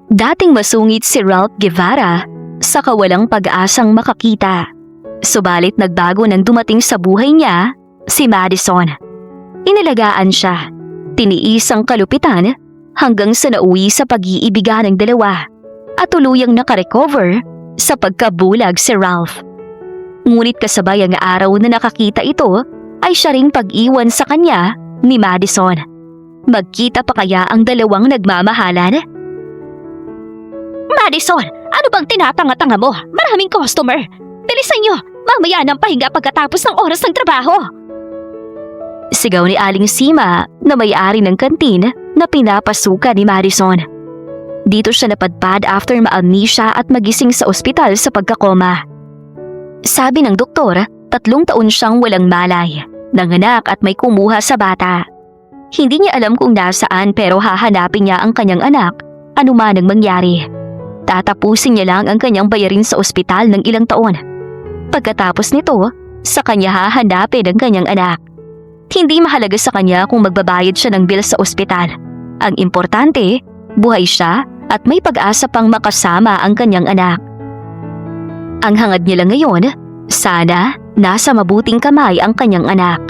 Dating masungit si Ralph Guevara sa kawalang pag-asang makakita. Subalit nagbago nang dumating sa buhay niya si Madison. Inalagaan siya, tiniis ang kalupitan hanggang sa nauwi sa pag-iibigan ng dalawa at tuluyang nakarecover sa pagkabulag si Ralph. Ngunit kasabay ang araw na nakakita ito ay siya ring pag-iwan sa kanya ni Madison. Magkita pa kaya ang dalawang nagmamahalan? Madison, ano bang tinatanga-tanga mo? Maraming customer. Bilisan niyo, mamaya nang pahinga pagkatapos ng oras ng trabaho. Sigaw ni Aling Sima na may-ari ng kantin na pinapasukan ni Madison. Dito siya napadpad after ma-amnesia at magising sa ospital sa pagkakoma. Sabi ng doktor, 3 taon siyang walang malay, nanganak at may kumuha sa bata. Hindi niya alam kung nasaan pero hahanapin niya ang kanyang anak anuman ang mangyari. Tatapusin niya lang ang kanyang bayarin sa ospital ng ilang taon. Pagkatapos nito, sa kanya hahanapin ang kanyang anak. Hindi mahalaga sa kanya kung magbabayad siya ng bill sa ospital. Ang importante, buhay siya at may pag-asa pang makasama ang kanyang anak. Ang hangad niya lang ngayon, sana nasa mabuting kamay ang kanyang anak.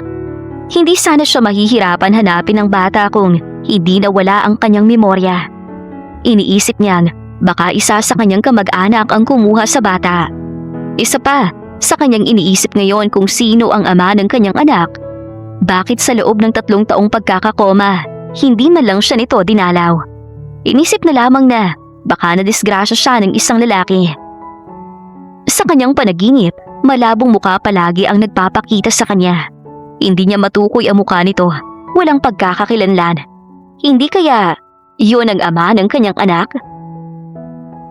Hindi sana siya mahihirapan hanapin ang bata kung hindi nawala ang kanyang memorya. Iniisip niyang baka isa sa kanyang kamag-anak ang kumuha sa bata. Isa pa, sa kanyang iniisip ngayon kung sino ang ama ng kanyang anak. Bakit sa loob ng 3 taong pagkakakoma, hindi man lang siya nito dinalaw? Inisip na lamang na baka nadisgrasya siya ng isang lalaki. Sa kanyang panaginip, malabong mukha palagi ang nagpapakita sa kanya. Hindi niya matukoy ang mukha nito, walang pagkakakilanlan. Hindi kaya yun ang ama ng kanyang anak?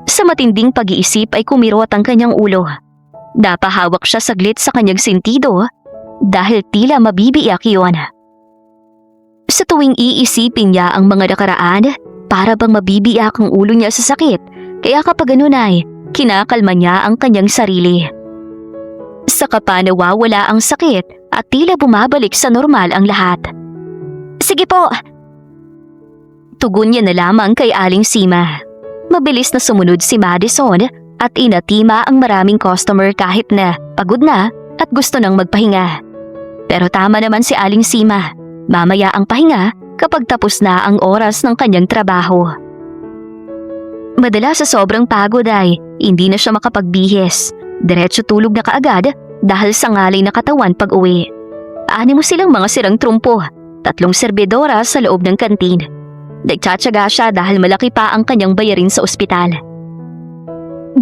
Sa matinding pag-iisip ay kumirot ang kanyang ulo. Napahawak siya saglit sa kanyang sentido dahil tila mabibiyak yun. Sa tuwing iisipin niya ang mga nakaraan, para bang mabibiyak ang ulo niya sa sakit, kaya kapag ganun ay kinakalma niya ang kanyang sarili. Saka pa nawawala ang sakit at tila bumabalik sa normal ang lahat. Sige po! Tugon niya na lamang kay Aling Sima. Mabilis na sumunod si Madison at inatima ang maraming customer kahit na pagod na at gusto nang magpahinga. Pero tama naman si Aling Sima, mamaya ang pahinga kapag tapos na ang oras ng kanyang trabaho. Madalas sa sobrang pagod ay hindi na siya makapagbihis. Diretso tulog na kaagad dahil sa ngalay na katawan pag uwi. Animo silang mga sirang trumpo, 3 serbedora sa loob ng kantin. Nagtsatsaga siya dahil malaki pa ang kanyang bayarin sa ospital.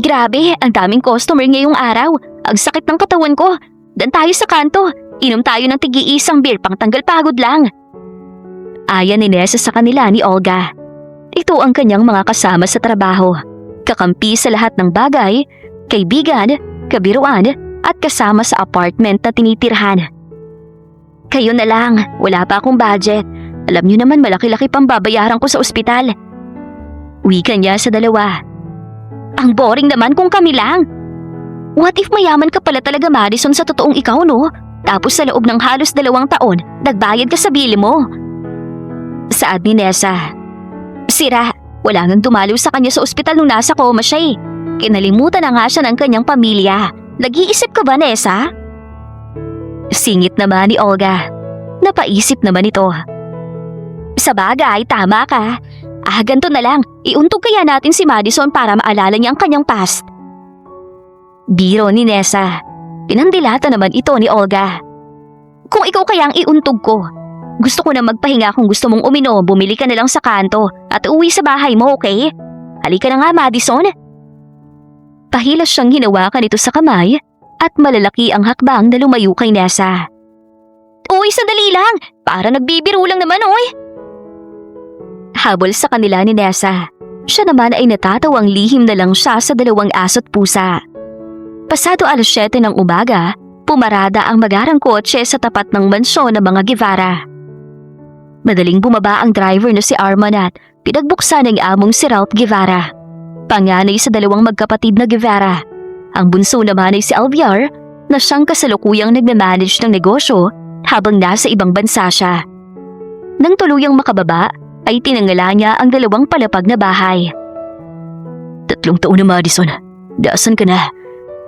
Grabe, ang daming customer ngayong araw. Ang sakit ng katawan ko. Dan tayo sa kanto. Inom tayo ng tig-iisang beer pang tanggal pagod lang. Ayan ni Nessa sa kanila ni Olga. Ito ang kanyang mga kasama sa trabaho. Kakampi sa lahat ng bagay, kaibigan, kabiruan at kasama sa apartment na tinitirhan. Kayo na lang, wala pa akong budget. Alam niyo naman malaki-laki pang babayaran ko sa ospital. Wika niya sa dalawa. Ang boring naman kung kami lang. What if mayaman ka pala talaga, Madison, sa totoong ikaw, no? Tapos sa loob ng halos 2 taon, nagbayad ka sa bili mo. Saad ni Nessa. Sira, wala nang dumalo sa kanya sa ospital nung nasa coma siya eh. Kinalimutan na nga siya ng kanyang pamilya. Nag-iisip ka ba, Nessa? Singit naman ni Olga. Napaisip naman ito. Sa bagay, tama ka. Ganito na lang, iuntog kaya natin si Madison para maalala niya ang kanyang past. Biro ni Nessa. Pinandilata naman ito ni Olga. Kung ikaw kaya ang iuntog ko, gusto ko na magpahinga. Kung gusto mong uminom, bumili ka na lang sa kanto at uwi sa bahay mo, okay? Halika na nga, Madison. Pahilas siyang hinawakan ito sa kamay at malalaki ang hakbang na lumayo kay Nessa. Uy, sandali lang! Para nagbibiro lang naman, oy! Habol sa kanila ni Nessa. Siya naman ay natatawang lihim na lang siya sa 2 aso't pusa. Pasado 7:00 ng umaga, pumarada ang magarang kotse sa tapat ng mansyon ng mga Guevara. Madaling bumaba ang driver na si Arman at pinagbuksan ng among si Ralph Guevara. Panganay sa 2 magkapatid na Guevara. Ang bunso naman ay si Alviar na siyang kasalukuyang nagmamanage ng negosyo habang nasa ibang bansa siya. Nang tuluyang makababa, ay tinangala niya ang 2 palapag na bahay. 3 taon na, Madison. Dasan ka na.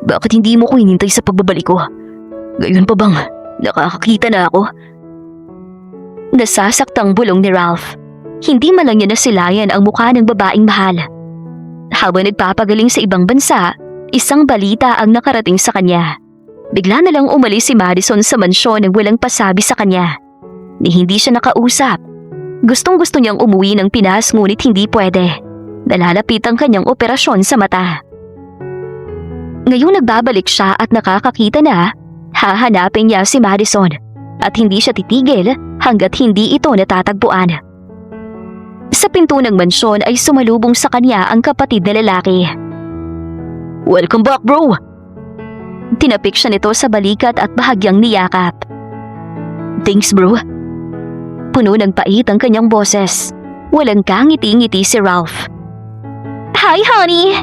Bakit hindi mo ko hinintay sa pagbabalik ko? Gayon pa bang nakakakita na ako? Nasasaktang bulong ni Ralph. Hindi man lang niya nasilayan ang mukha ng babaeng mahal. Habang nagpapagaling sa ibang bansa, isang balita ang nakarating sa kanya. Bigla na lang umalis si Madison sa mansyon nang walang pasabi sa kanya. Ni hindi siya nakausap. Gustong-gusto niyang umuwi ng Pinas ngunit hindi pwede. Nalalapit ang kanyang operasyon sa mata. Ngayong nagbabalik siya at nakakakita na, hahanapin niya si Madison at hindi siya titigil hanggat hindi ito natatagpuan. Sa pinto ng mansyon ay sumalubong sa kanya ang kapatid na lalaki. Welcome back, bro! Tinapik siya nito sa balikat at bahagyang niyakap. Thanks, bro. Puno ng pait ang kanyang boses. Walang kangiti-ngiti si Ralph. Hi, honey!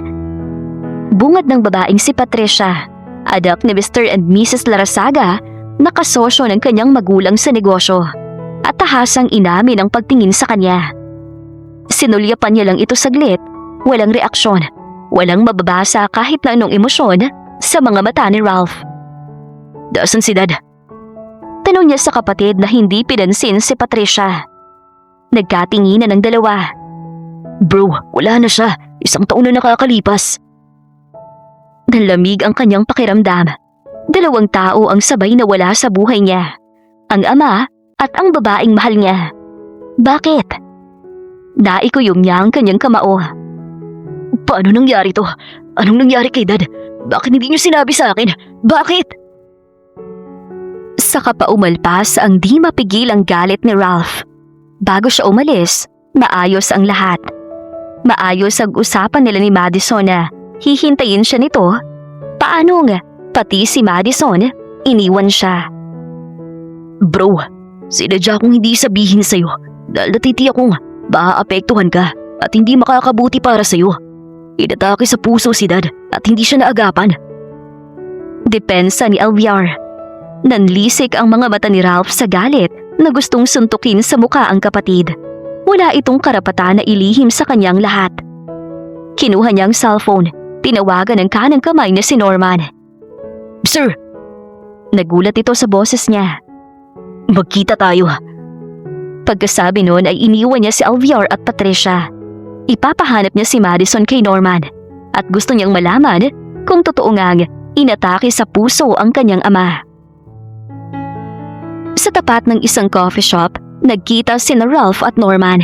Bungad ng babaeng si Patricia, anak ni Mr. and Mrs. Larasaga, nakasosyo ng kanyang magulang sa negosyo, at tahasang inamin ang pagtingin sa kanya. Sinulyapan niya lang ito saglit, walang reaksyon, walang mababasa kahit na anong emosyon sa mga mata ni Ralph. Dasan si Dad? Tanong niya sa kapatid na hindi pinansin si Patricia. Nagkatinginan ang dalawa. Bro, wala na siya. 1 taon na nakakalipas. Nalamig ang kanyang pakiramdam. 2 tao ang sabay na wala sa buhay niya. Ang ama at ang babaeng mahal niya. Bakit? Naikuyom niya ang kanyang kamao. Paano nangyari to? Anong nangyari kay Dad? Bakit hindi niyo sinabi sa akin? Bakit? Saka pa umalpas ang di mapigilang galit ni Ralph. Bago siya umalis, maayos ang lahat. Maayos ang usapan nila ni Madison na hihintayin siya nito. Paano nga? Pati si Madison, iniwan siya. Bro, sinadya kong hindi sabihin sa'yo dahil natitiyak kong maaapektuhan ka at hindi makakabuti para sa'yo. Inatake sa puso si Dad at hindi siya naagapan. Depensa ni Alviar. Nanlisik ang mga mata ni Ralph sa galit na gustong suntukin sa mukha ang kapatid. Wala itong karapatan na ilihim sa kanyang lahat. Kinuha niya ang cellphone, tinawagan ng kanang kamay na si Norman. Sir! Nagulat ito sa boses niya. Magkita tayo. Pagkasabi noon ay iniwan niya si Alviar at Patricia. Ipapahanap niya si Madison kay Norman at gusto niyang malaman kung totoo ngang inatake sa puso ang kanyang ama. Sa tapat ng isang coffee shop, nagkita sina Ralph at Norman.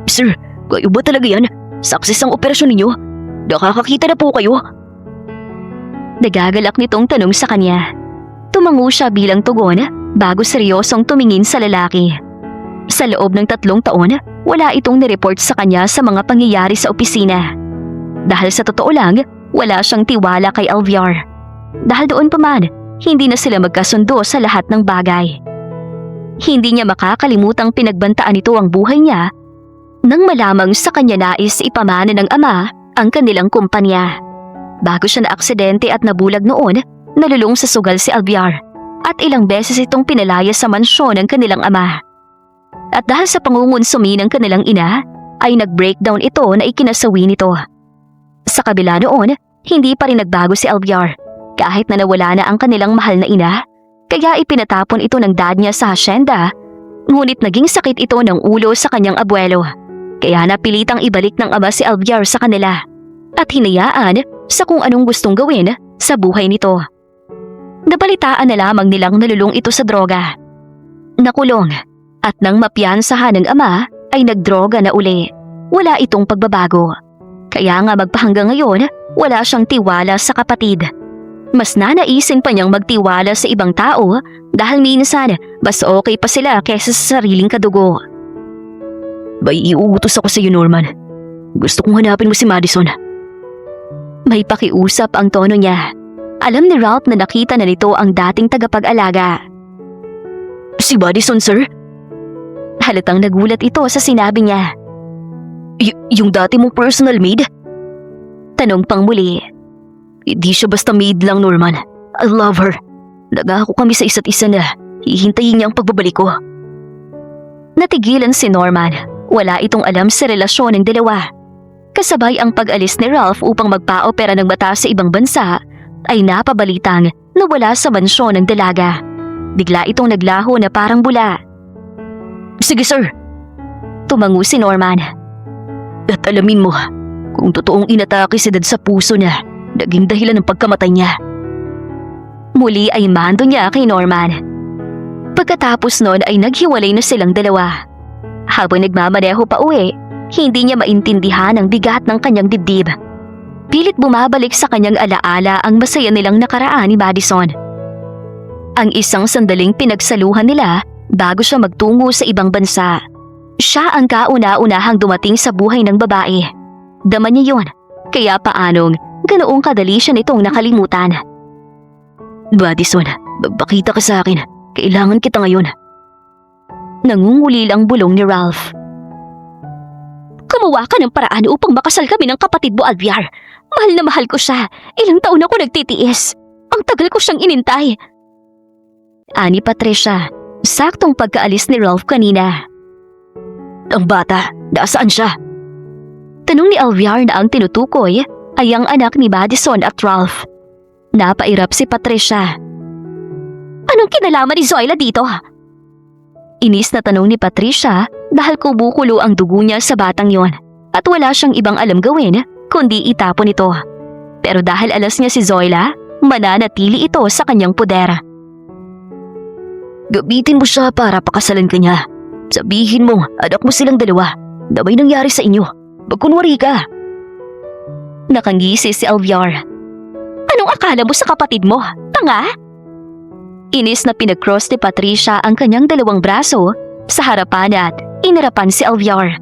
Sir, kayo ba talaga yan? Success ang operasyon ninyo? Nakakakita na po kayo? Nagagalak nitong tanong sa kanya. Tumango siya bilang tugon bago seryosong tumingin sa lalaki. Sa loob ng 3 taon, wala itong nireport sa kanya sa mga pangyayari sa opisina. Dahil sa totoo lang, wala siyang tiwala kay Alviar. Dahil doon pa man, hindi na sila magkasundo sa lahat ng bagay. Hindi niya makakalimutang pinagbantaan nito ang buhay niya nang malamang sa kanya nais ipamana ng ama ang kanilang kumpanya. Bago siya na-aksidente at nabulag noon, nalulong sa sugal si Alviar at ilang beses itong pinalaya sa mansyon ng kanilang ama. At dahil sa pangungunsumi ng kanilang ina, ay nag-breakdown ito na ikinasawi nito. Sa kabila noon, hindi pa rin nagbago si Alviar kahit na nawala na ang kanilang mahal na ina, kaya ipinatapon ito ng dad niya sa hasyenda, ngunit naging sakit ito ng ulo sa kanyang abuelo, kaya napilitang ibalik ng ama si Alviar sa kanila at hinayaan sa kung anong gustong gawin sa buhay nito. Nabalitaan na lamang nilang nalulong ito sa droga. Nakulong at nang mapiyansahan ng ama ay nagdroga na uli. Wala itong pagbabago. Kaya nga magpahanggang ngayon, wala siyang tiwala sa kapatid. Mas nanaisin pa niyang magtiwala sa ibang tao dahil minsan mas okay pa sila kaysa sa sariling kadugo. Bay, iuutos ako sa iyo, Norman. Gusto kong hanapin mo si Madison. May pakiusap ang tono niya. Alam ni Ralph na nakita na nito ang dating tagapag-alaga. Si Madison, sir? Halatang nagulat ito sa sinabi niya. Yung dati mong personal maid? Tanong pang muli. Hindi siya basta maid lang, Norman. I love her. Nagako kami sa isa't isa na hihintayin niya ang pagbabalik ko. Natigilan si Norman. Wala itong alam sa relasyon ng dalawa. Kasabay ang pag-alis ni Ralph upang magpa-opera ng mata sa ibang bansa, ay napabalitang nawala sa mansyon ng dalaga. Bigla itong naglaho na parang bula. Sige sir. Tumango si Norman. At alamin mo, kung totoong inatake si Dad sa puso niya, naging dahilan ng pagkamatay niya. Muli ay mando niya kay Norman. Pagkatapos noon ay naghiwalay na silang dalawa. Habang nagmamaneho pa uwi, hindi niya maintindihan ang bigat ng kanyang dibdib. Pilit bumabalik sa kanyang alaala ang masaya nilang nakaraan ni Madison. Ang isang sandaling pinagsaluhan nila bago siya magtungo sa ibang bansa. Siya ang kauna-unahang dumating sa buhay ng babae. Dama niya yun, kaya paanong ganoong kadali siya nitong nakalimutan. Madison, bakita ka sa akin. Kailangan kita ngayon. Nangungulil ang bulong ni Ralph. Gumawa ka ng paraan upang makasal kami ng kapatid mo, Alviar. Mahal na mahal ko siya. Ilang taon ako nagtitiis. Ang tagal ko siyang inintay. Ani Patricia, saktong pagkaalis ni Ralph kanina. Ang bata, nasaan siya? Tanong ni Alviar na ang tinutukoy ay ang anak ni Madison at Ralph. Napairap si Patricia. Anong kinalaman ni Zoila dito? Inis na tanong ni Patricia dahil kumukulo ang dugo niya sa batang yon at wala siyang ibang alam gawin kundi itapon ito. Pero dahil alas niya si Zoila, mananatili ito sa kanyang poder. Gamitin mo siya para pakasalan ka niya. Sabihin mo, anak mo silang dalawa na may nangyari sa inyo. Magkunwari ka. Nakangisi si Alviar. Anong akala mo sa kapatid mo? Tanga? Inis na pinag-cross ni Patricia ang kanyang dalawang braso sa harapan at inarapan si Alviar.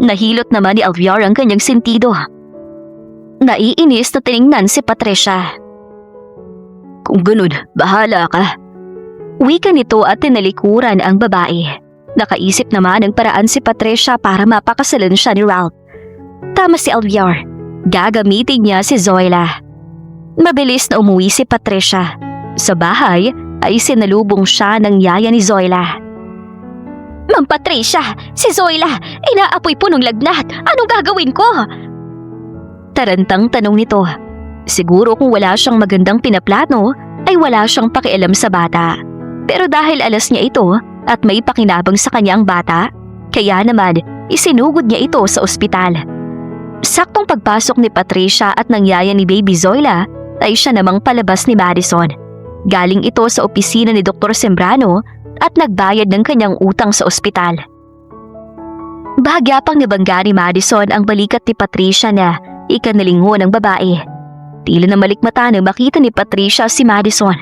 Nahilot naman ni Alviar ang kanyang sentido. Naiinis na tiningnan si Patricia. Kung ganun, bahala ka. Wika nito at tinalikuran ang babae. Nakaisip naman ng paraan si Patricia para mapakasalan siya ni Ralph. Tama si Alviar. Gagamitin niya si Zoila. Mabilis na umuwi si Patricia. Sa bahay ay sinalubong siya ng yaya ni Zoila. Ma'am Patricia, si Zoila, inaapoy po ng lagnat. Anong gagawin ko? Tarantang tanong nito. Siguro kung wala siyang magandang pinaplano, ay wala siyang pakialam sa bata. Pero dahil alas niya ito at may pakinabang sa kanyang bata, kaya naman isinugod niya ito sa ospital. Saktong pagpasok ni Patricia at ng yaya ni Baby Zoila, ay siya namang palabas ni Madison. Galing ito sa opisina ni Dr. Sembrano at nagbayad ng kanyang utang sa ospital. Bahagya pang nabangga ni Madison ang balikat ni Patricia na ikanalingo ng babae. Tila na malikmata nang makita ni Patricia si Madison.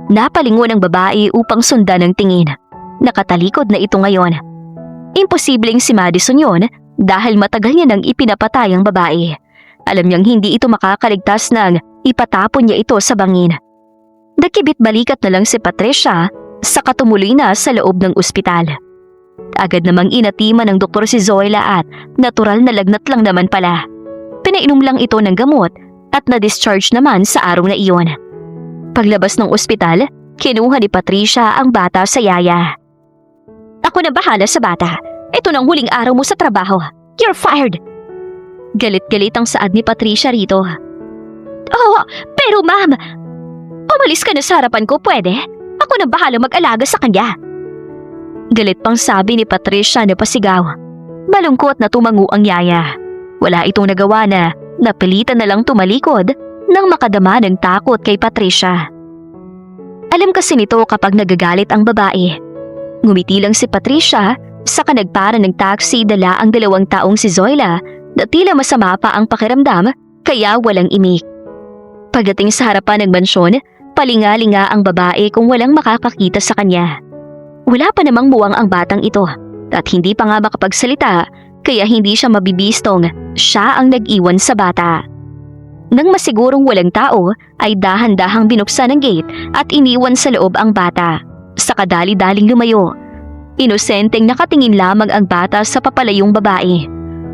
Napalingo ng babae upang sundan ang tingin. Nakatalikod na ito ngayon. Imposibleng si Madison yon dahil matagal niya nang ipinapatay ang babae. Alam niyang hindi ito makakaligtas nang ipatapon niya ito sa bangin. Nakibit balikat na lang si Patricia sa katumuloy na sa loob ng ospital. Agad namang inatiman ng doktor si Zoila at natural na lagnat lang naman pala. Pinainom lang ito ng gamot at na-discharge naman sa araw na iyon. Paglabas ng ospital, kinuha ni Patricia ang bata sa yaya. Ako na bahala sa bata. Ito nang huling araw mo sa trabaho. You're fired! Galit-galit ang saad ni Patricia rito. Oh, pero ma'am, umalis ka na sa harapan ko, pwede? Ako na bahala mag-alaga sa kanya. Galit pang sabi ni Patricia na pasigaw. Malungkot na tumango ang yaya. Wala itong nagawa na napilitan na lang tumalikod nang makadama ng takot kay Patricia. Alam kasi nito kapag nagagalit ang babae. Ngumiti lang si Patricia saka nagpara ng taxi dala ang 2 taong si Zoila na tila masama pa ang pakiramdam kaya walang imik. Pagdating sa harapan ng mansyon, palinga-linga ang babae kung walang makakakita sa kanya. Wala pa namang muwang ang batang ito at hindi pa nga makapagsalita kaya hindi siya mabibistong siya ang nag-iwan sa bata. Nang masigurong walang tao ay dahan-dahang binuksan ang gate at iniwan sa loob ang bata. Sa kadali-daling lumayo. Inosenteng nakatingin lamang ang bata sa papalayong babae.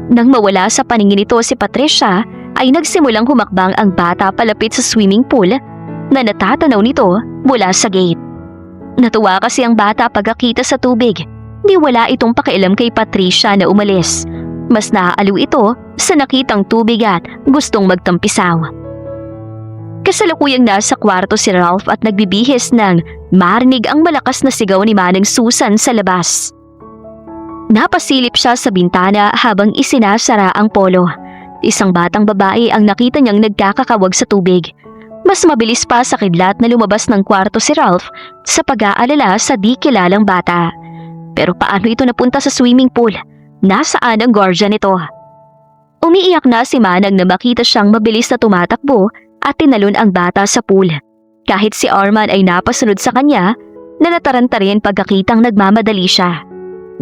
Nang mawala sa paningin nito si Patricia ay nagsimulang humakbang ang bata palapit sa swimming pool na natatanaw nito mula sa gate. Natuwa kasi ang bata pagkakita sa tubig. Di wala itong pakialam kay Patricia na umalis. Mas naaaliw ito sa nakitang tubig at gustong magtampisaw. Kasalukuyang nasa kwarto si Ralph at nagbibihis nang marinig ang malakas na sigaw ni Manang Susan sa labas. Napasilip siya sa bintana habang isinasara ang polo. Isang batang babae ang nakita niyang nagkakakawag sa tubig. Mas mabilis pa sa kidlat na lumabas ng kwarto si Ralph sa pag-aalala sa di kilalang bata. Pero paano ito napunta sa swimming pool? Nasaan ang guardian nito? Umiiyak na si Manang na makita siyang mabilis na tumatakbo at tinalon ang bata sa pool. Kahit si Arman ay napasunod sa kanya, na nataranta rin pagkakitang nagmamadali siya.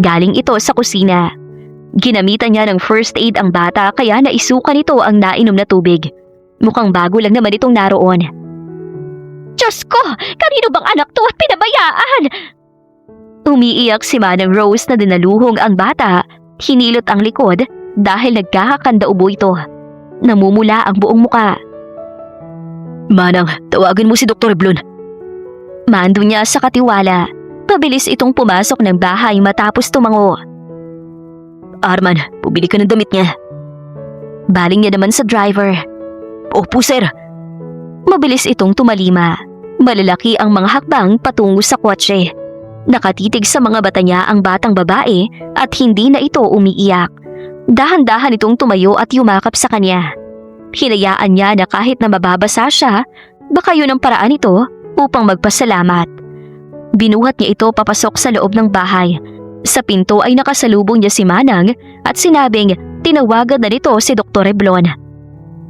Galing ito sa kusina. Ginamitan niya ng first aid ang bata kaya naisukan nito ang nainom na tubig. Mukhang bago lang naman itong naroon. Diyos ko! Kanino bang anak to at pinabayaan? Umiiyak si Manang Rose na dinaluhong ang bata, hinilot ang likod dahil nagkakakanda ubo ito. Namumula ang buong muka. Manang, tawagan mo si Dr. Blon. Mando niya sa katiwala. Pabilis itong pumasok ng bahay matapos tumango. Arman, pumili ka ng damit niya. Baling niya naman sa driver. Opo, sir. Mabilis itong tumalima. Malalaki ang mga hakbang patungo sa kotse. Nakatitig sa mga bata niya ang batang babae at hindi na ito umiiyak. Dahan-dahan itong tumayo at yumakap sa kanya. Hinayaan niya na kahit na mababasa siya, baka yun ang paraan ito upang magpasalamat. Binuhat niya ito papasok sa loob ng bahay. Sa pinto ay nakasalubong niya si Manang at sinabing tinawagan na nito si Dr. Blon.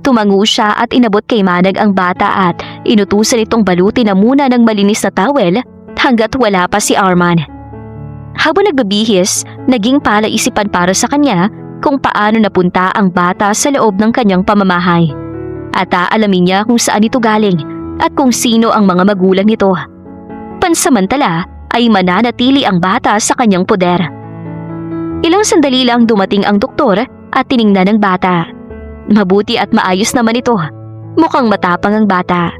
Tumango siya at inabot kay Manang ang bata at inutusan itong balutin na muna ng malinis na towel hanggat wala pa si Arman. Habang nagbibihis, naging palaisipan para sa kanya kung paano napunta ang bata sa loob ng kanyang pamamahay. At aalamin niya kung saan ito galing at kung sino ang mga magulang nito. Pansamantala ay mananatili ang bata sa kanyang poder. Ilang sandali lang dumating ang doktor at tiningnan ang bata. Mabuti at maayos naman ito. Mukhang matapang ang bata.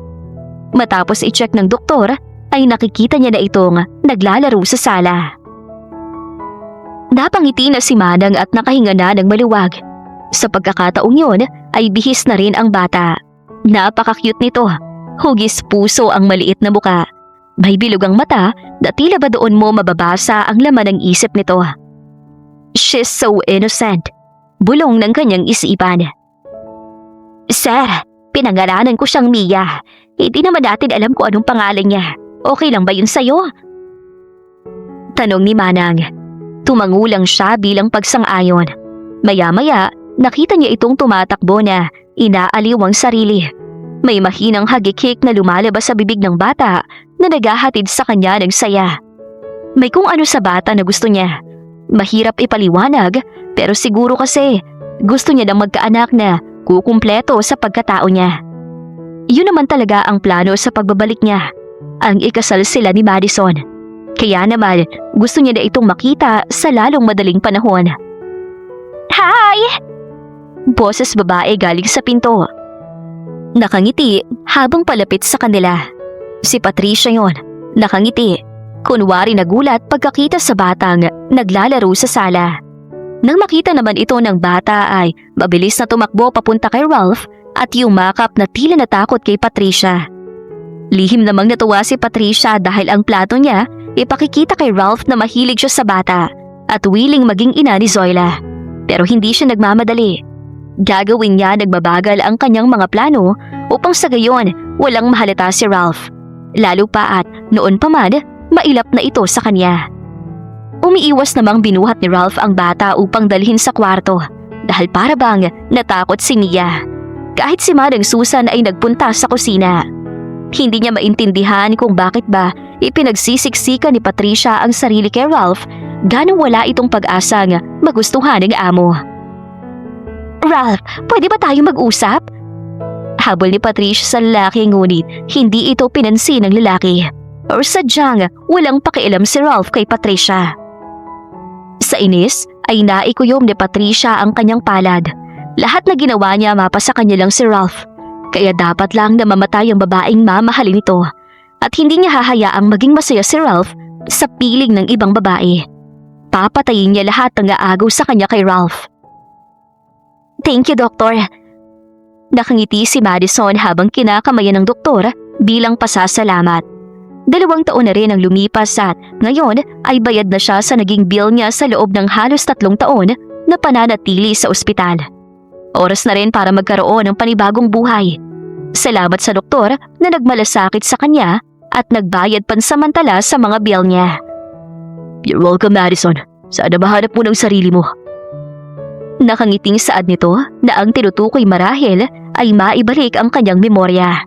Matapos i-check ng doktor ay nakikita niya na itong naglalaro sa sala. Napangiti na si Manang at nakahinga na ng maluwag. Sa pagkakataong yun ay bihis na rin ang bata. Napaka-cute nito. Hugis puso ang maliit na muka. May bilog ang mata na tila ba doon mo mababasa ang laman ng isip nito. She's so innocent. Bulong ng kanyang isipan. Sir, pinangalanan ko siyang Mia. Hindi naman natin alam kung anong pangalan niya. Okay lang ba yun sa'yo? Tanong ni Manang. Tumango lang siya bilang pagsang-ayon. Maya-maya, nakita niya itong tumatakbo na inaaliw ang sarili. May mahinang hagikik na lumalabas sa bibig ng bata na naghahatid sa kanya ng saya. May kung ano sa bata na gusto niya. Mahirap ipaliwanag pero siguro kasi gusto niya ng magkaanak na kukumpleto sa pagkatao niya. Yun naman talaga ang plano sa pagbabalik niya. Ang ikasal sila ni Madison. Kaya naman gusto niya na itong makita sa lalong madaling panahon. Hi! Boses babae galing sa pinto. Nakangiti habang palapit sa kanila. Si Patricia yon, nakangiti. Kunwari nagulat pagkakita sa batang naglalaro sa sala. Nang makita naman ito ng bata ay mabilis na tumakbo papunta kay Ralph at yumakap na tila natakot kay Patricia. Lihim namang natuwa si Patricia dahil ang plato niya ipakikita kay Ralph na mahilig siya sa bata at willing maging ina ni Zoila. Pero hindi siya nagmamadali. Gagawin niya nagbabagal ang kanyang mga plano upang sa gayon walang mahalata si Ralph. Lalo pa at noon pa man, mailap na ito sa kanya. Umiiwas namang binuhat ni Ralph ang bata upang dalhin sa kwarto dahil para bang natakot si Mia. Kahit si Manang Susan ay nagpunta sa kusina. Hindi niya maintindihan kung bakit ba ipinagsisiksikan ni Patricia ang sarili kay Ralph ganong wala itong pag-asang magustuhan ng amo. Ralph, pwede ba tayo mag-usap? Habol ni Patricia sa lalaki ngunit hindi ito pinansin ng lalaki. Or sadyang walang pakialam si Ralph kay Patricia. Sa inis ay naikuyom ni Patricia ang kanyang palad. Lahat na ginawa niya mapasa kanya lang si Ralph. Kaya dapat lang na mamatay ang babaeng mamahalin ito. At hindi niya hahayaang maging masaya si Ralph sa piling ng ibang babae. Papatayin niya lahat ng aagaw sa kanya kay Ralph. Thank you, Doktor. Nakangiti si Madison habang kinakamayan ng doktor bilang pasasalamat. 2 taon na rin ang lumipas at ngayon ay bayad na siya sa naging bill niya sa loob ng halos 3 taon na pananatili sa ospital. Oras na rin para magkaroon ng panibagong buhay. Salamat sa doktor na nagmalasakit sa kanya at nagbayad pansamantala sa mga bill niya. You're welcome, Madison. Sana mahanap mo ng sarili mo. Nakangiting saad nito na ang tinutukoy marahil ay maibalik ang kanyang memorya.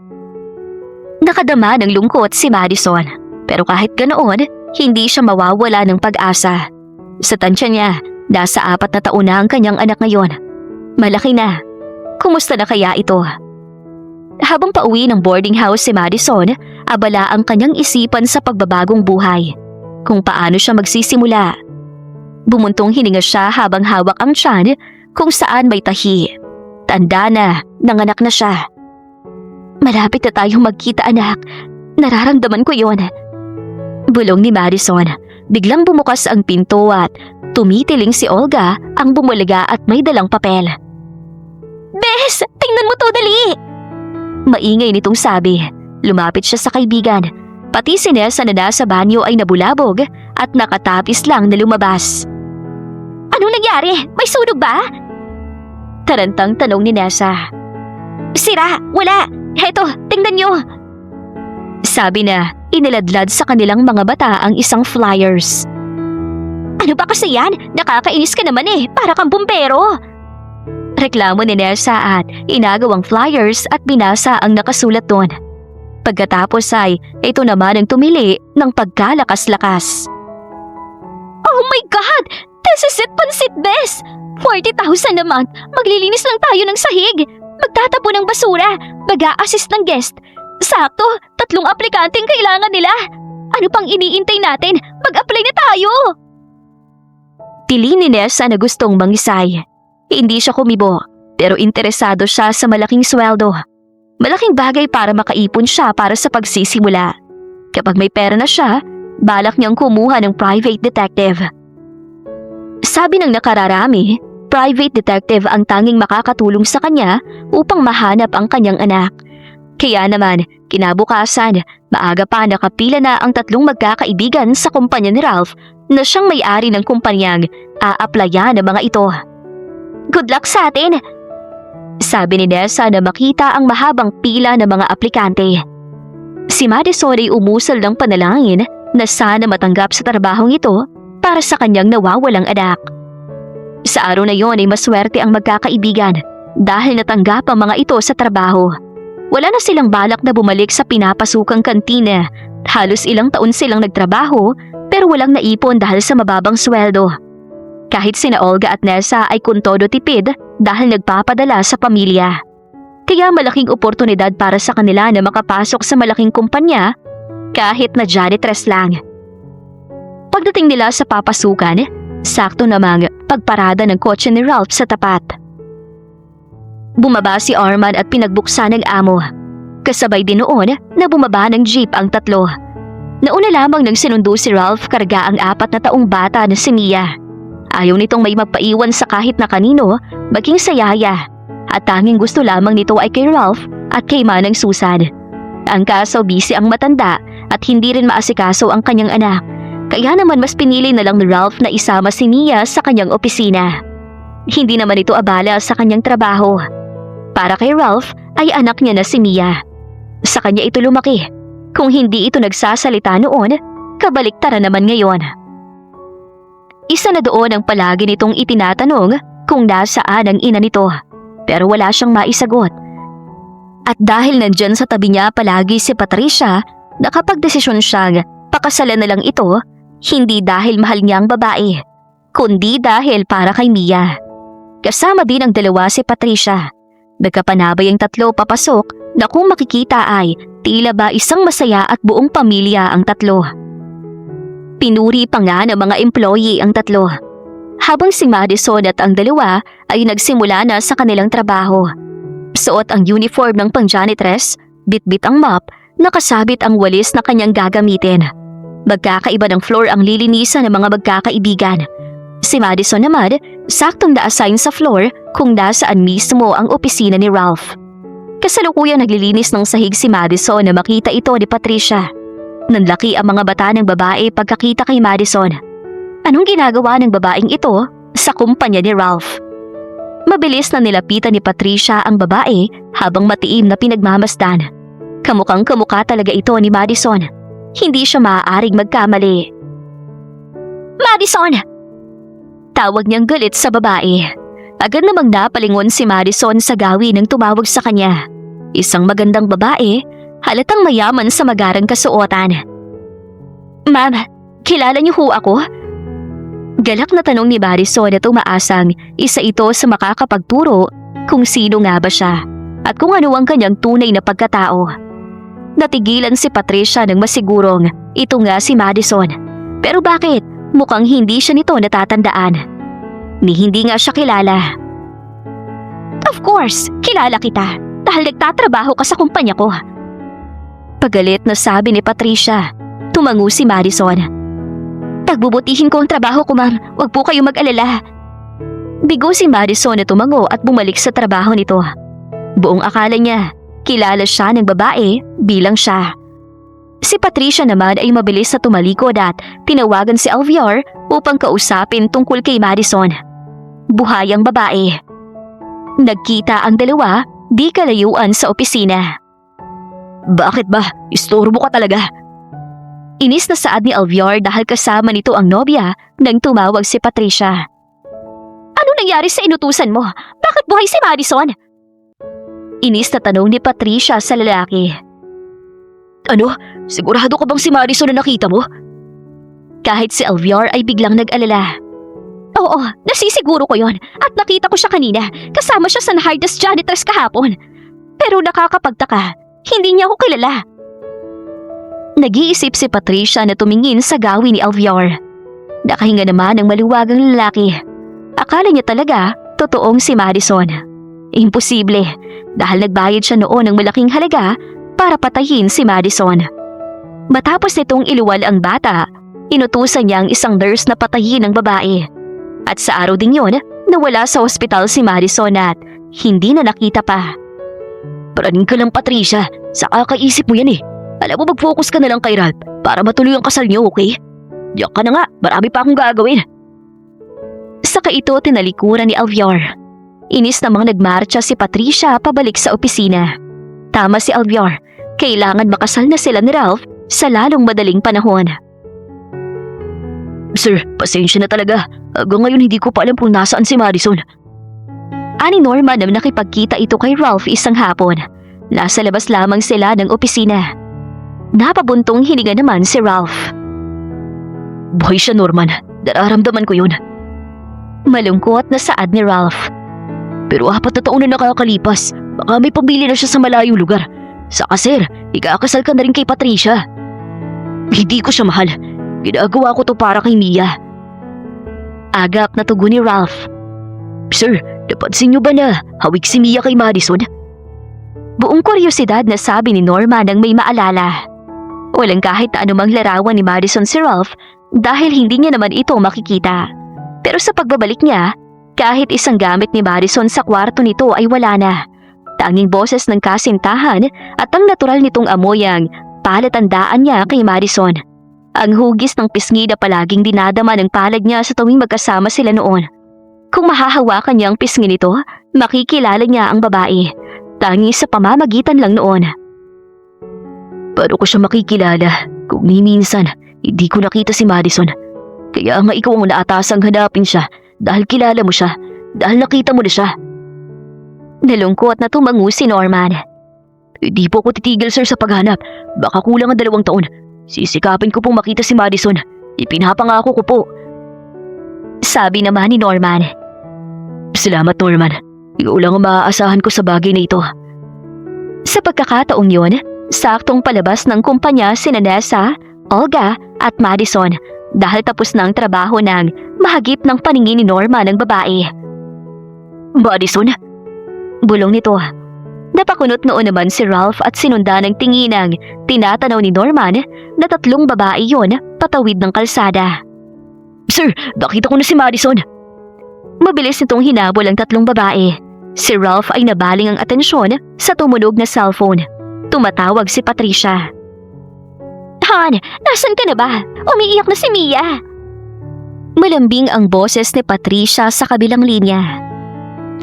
Nakadama ng lungkot si Madison, pero kahit ganoon, hindi siya mawawala ng pag-asa. Sa tansya niya, nasa 4 na taon na ang kanyang anak ngayon. Malaki na. Kumusta na kaya ito? Habang pauwi ng boarding house si Madison, abala ang kanyang isipan sa pagbabagong buhay. Kung paano siya magsisimula. Bumuntong hininga siya habang hawak ang tiyan kung saan may tahi. Tanda na, nanganak na siya. Malapit na tayong magkita, anak. Nararamdaman ko yon. Bulong ni Madison. Biglang bumukas ang pinto at tumitiling si Olga ang bumulaga at may dalang papel. Bes, tingnan mo to, dali! Maingay nitong sabi. Lumapit siya sa kaibigan. Pati si Nessa na nasa banyo ay nabulabog at nakatapis lang na lumabas. Anong nangyari? May sunog ba? Tarantang tanong ni Nessa. Sira, wala. Heto, tingnan nyo. Sabi na, iniladlad sa kanilang mga bata ang isang flyers. Ano ba kasi yan? Nakakainis ka naman para kang bumbero. Reklamo ni Nessa at inagaw ang flyers at binasa ang nakasulat doon. Pagkatapos ay ito naman ang tumili ng pagkalakas-lakas. Oh my God! This is it, Pansit Bes! 40,000 a month, maglilinis lang tayo ng sahig, magtatapo ng basura, mag-a-assist ng guest. Sakto, 3 aplikanteng kailangan nila. Ano pang iniintay natin? Mag-apply na tayo! Tili ni Nessa na gustong mangisay. Hindi siya kumibo, pero interesado siya sa malaking sweldo. Malaking bagay para makaipon siya para sa pagsisimula. Kapag may pera na siya, balak niyang kumuha ng private detective. Sabi ng nakararami, private detective ang tanging makakatulong sa kanya upang mahanap ang kanyang anak. Kaya naman, kinabukasan, maaga pa nakapila na ang 3 magkakaibigan sa kumpanya ni Ralph na siyang may-ari ng kumpanyang a-applyan ng mga ito. Good luck sa atin! Sabi ni Nessa na makita ang mahabang pila ng mga aplikante. Si Madison ay umusal ng panalangin na sana matanggap sa trabahong ito para sa kanyang nawawalang anak. Sa araw na yon ay maswerte ang magkakaibigan dahil natanggap ang mga ito sa trabaho. Wala na silang balak na bumalik sa pinapasukang kantina. Halos ilang taon silang nagtrabaho pero walang naipon dahil sa mababang sweldo. Kahit sina Olga at Nessa ay kuntodo tipid dahil nagpapadala sa pamilya. Kaya malaking oportunidad para sa kanila na makapasok sa malaking kumpanya kahit na janitress lang. Pagdating nila sa papasukan, sakto namang pagparada ng kotse ni Ralph sa tapat. Bumaba si Arman at pinagbuksan ng amo. Kasabay din noon na bumaba ng jeep ang 3. Nauna lamang nang sinundo si Ralph karga ang 4 na taong bata na si Mia. Ayaw nitong may magpaiwan sa kahit na kanino, maging sa yaya. At tanging gusto lamang nito ay kay Ralph at kay Manang Susan. Ang kaso busy ang matanda at hindi rin maasikaso ang kanyang anak. Kaya naman mas pinili na lang ni Ralph na isama si Mia sa kanyang opisina. Hindi naman ito abala sa kanyang trabaho. Para kay Ralph ay anak niya na si Mia. Sa kanya ito lumaki. Kung hindi ito nagsasalita noon, kabaliktaran naman ngayon. Isa na doon ang palagi nitong itinatanong kung nasaan ang ina nito, pero wala siyang maisagot. At dahil nandyan sa tabi niya palagi si Patricia, nakapagdesisyon siyang pakasalan na lang ito, hindi dahil mahal niya ang babae, kundi dahil para kay Mia. Kasama din ang 2 si Patricia. Nagkapanabay ang 3 papasok na kung makikita ay tila ba isang masaya at buong pamilya ang 3. Pinuri pa nga ng mga employee ang 3. Habang si Madison at ang 2 ay nagsimula na sa kanilang trabaho. Suot ang uniform ng pang-janitress, bitbit ang mop, nakasabit ang walis na kanyang gagamitin. Magkakaiba ng floor ang lilinisan ng mga magkakaibigan. Si Madison naman, saktong na-assign sa floor kung nasaan mismo ang opisina ni Ralph. Kasalukuyang naglilinis ng sahig si Madison na makita ito ni Patricia. Nanlaki ang mga bata ng babae pagkakita kay Madison. Anong ginagawa ng babaeng ito sa kumpanya ni Ralph? Mabilis na nilapitan ni Patricia ang babae habang matiim na pinagmamasdan. Kamukhang kamukha talaga ito ni Madison. Hindi siya maaaring magkamali. Madison! Tawag niyang galit sa babae. Agad namang napalingon si Madison sa gawi ng tumawag sa kanya. Isang magandang babae, halatang mayaman sa magarang kasuotan. Ma'am, kilala niyo ho ako? Galak na tanong ni Madison na tumaasang isa ito sa makakapagturo kung sino nga ba siya at kung ano ang kanyang tunay na pagkatao. Natigilan si Patricia nang masigurong ito nga si Madison. Pero bakit? Mukhang hindi siya nito natatandaan. Ni hindi nga siya kilala. Of course, kilala kita dahil nagtatrabaho ka sa kumpanya ko. Pagalit na sabi ni Patricia. Tumango si Madison. Pagbubutihin ko ang trabaho ko, ma'am. Huwag po kayong mag-alala. Bigo si Madison na tumango at bumalik sa trabaho nito. Buong akala niya, kilala siya ng babae bilang siya. Si Patricia naman ay mabilis na tumalikod at tinawagan si Alviar upang kausapin tungkol kay Madison. Buhay ang babae. Nagkita ang dalawa, di kalayuan sa opisina. Bakit ba? Istorbo ka talaga. Inis na saad ni Alviar dahil kasama nito ang nobya nang tumawag si Patricia. Ano nangyari sa inutusan mo? Bakit buhay si Madison? Inis na tanong ni Patricia sa lalaki. Ano? Sigurado ka bang si Madison na nakita mo? Kahit si Alviar ay biglang nag-alala. Oo, nasisiguro ko yon at nakita ko siya kanina. Kasama siya sa na-hardest janitors kahapon. Pero nakakapagtaka, hindi niya ako kilala. Nag-iisip si Patricia na tumingin sa gawi ni Alviar. Nakahinga naman ang maluwagang lalaki. Akala niya talaga, totoong si Madison. Imposible, dahil nagbayad siya noon ng malaking halaga para patayin si Madison. Matapos nitong iluwal ang bata, inutusan niya ang isang nurse na patayin ang babae. At sa araw din yon, nawala sa ospital si Madison at hindi na nakita pa. Paraning ka lang, Patricia. Sa kakaisip mo yan eh. Alam mo, mag-focus ka na lang kay Ralph para matuloy ang kasal niyo, okay? Diyak ka na nga, marami pa akong gagawin. Saka ito tinalikuran ni Alviar. Inis namang nagmarcha si Patricia pabalik sa opisina. Tama si Alviar, kailangan makasal na sila ni Ralph sa lalong madaling panahon. Sir, pasensya na talaga. Hanggang ngayon hindi ko pa alam kung nasaan si Madison. Ani Norman na nakipagkita ito kay Ralph isang hapon. Nasa labas lamang sila ng opisina. Napabuntong hininga naman si Ralph. Buhay siya, Norman. Nararamdaman ko yun. Malungkot na saad ni Ralph. Pero 4 na taon na nakakalipas. Baka may pambili na siya sa malayong lugar. Saka sir, ikakasal ka na rin kay Patricia. Hindi ko siya mahal. Ginagawa ko to para kay Mia. Agap na tugon ni Ralph. Sir, napansin niyo ba na hawig si Mia kay Madison? Buong kuryosidad na sabi ni Norman nang may maalala. Walang kahit na anumang larawan ni Madison si Ralph dahil hindi niya naman ito makikita. Pero sa pagbabalik niya, kahit isang gamit ni Madison sa kwarto nito ay wala na. Tanging boses ng kasintahan at ang natural nitong amoy ang palatandaan niya kay Madison. Ang hugis ng pisngi na palaging dinadama ng palad niya sa tuwing magkasama sila noon. Kung mahahawakan niya ang pisngi nito, makikilala niya ang babae. Tangi sa pamamagitan lang noon. Paano ko siya makikilala kung ni minsan hindi ko nakita si Madison? Kaya nga ikaw ang naatasang hanapin siya dahil kilala mo siya, dahil nakita mo na siya. Nalungkot na tumango si Norman. Hindi po ako titigil, sir, sa paghanap. Baka kulang ang 2 taon. Sisikapin ko pong makita si Madison. Ipinapangako ko po. Sabi naman ni Norman. Salamat, Norman. Ikaw lang ang maaasahan ko sa bagay na ito. Sa pagkakataong yun, saktong palabas ng kumpanya sina Nessa, Olga at Madison dahil tapos na ang trabaho ng mahagip ng paningin ni Norman ng babae. Madison? Bulong nito. Napakunot noon naman si Ralph at sinunda ng tinginang tinatanaw ni Norman na 3 babae yon patawid ng kalsada. Sir, nakita ko na si Madison. Mabilis nitong hinabol ang tatlong babae. Si Ralph ay nabaling ang atensyon sa tumunog na cellphone. Tumatawag si Patricia. Han, nasan ka na ba? Umiiyak na si Mia. Malambing ang boses ni Patricia sa kabilang linya.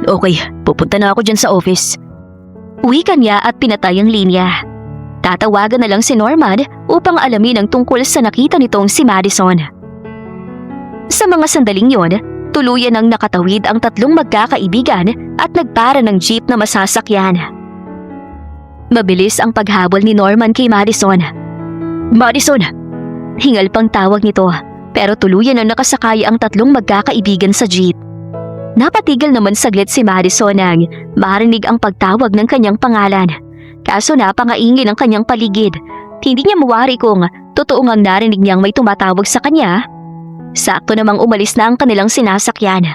Okay, pupunta na ako dyan sa office. Wika niya at pinatay ang linya. Tatawagan na lang si Norman upang alamin ang tungkol sa nakita nitong si Madison. Sa mga sandaling yon, tuluyan ang nakatawid ang tatlong magkakaibigan at nagpara ng jeep na masasakyan. Mabilis ang paghabol ni Norman kay Madison. Madison! Hingal pang tawag nito, pero tuluyan ang nakasakay ang tatlong magkakaibigan sa jeep. Napatigil naman saglit si Madison nang marinig ang pagtawag ng kanyang pangalan. Kaso napangaingin ang kanyang paligid. Hindi niya mawari kung totoo ngang narinig niyang may tumatawag sa kanya. Sakto namang umalis na ang kanilang sinasakyan.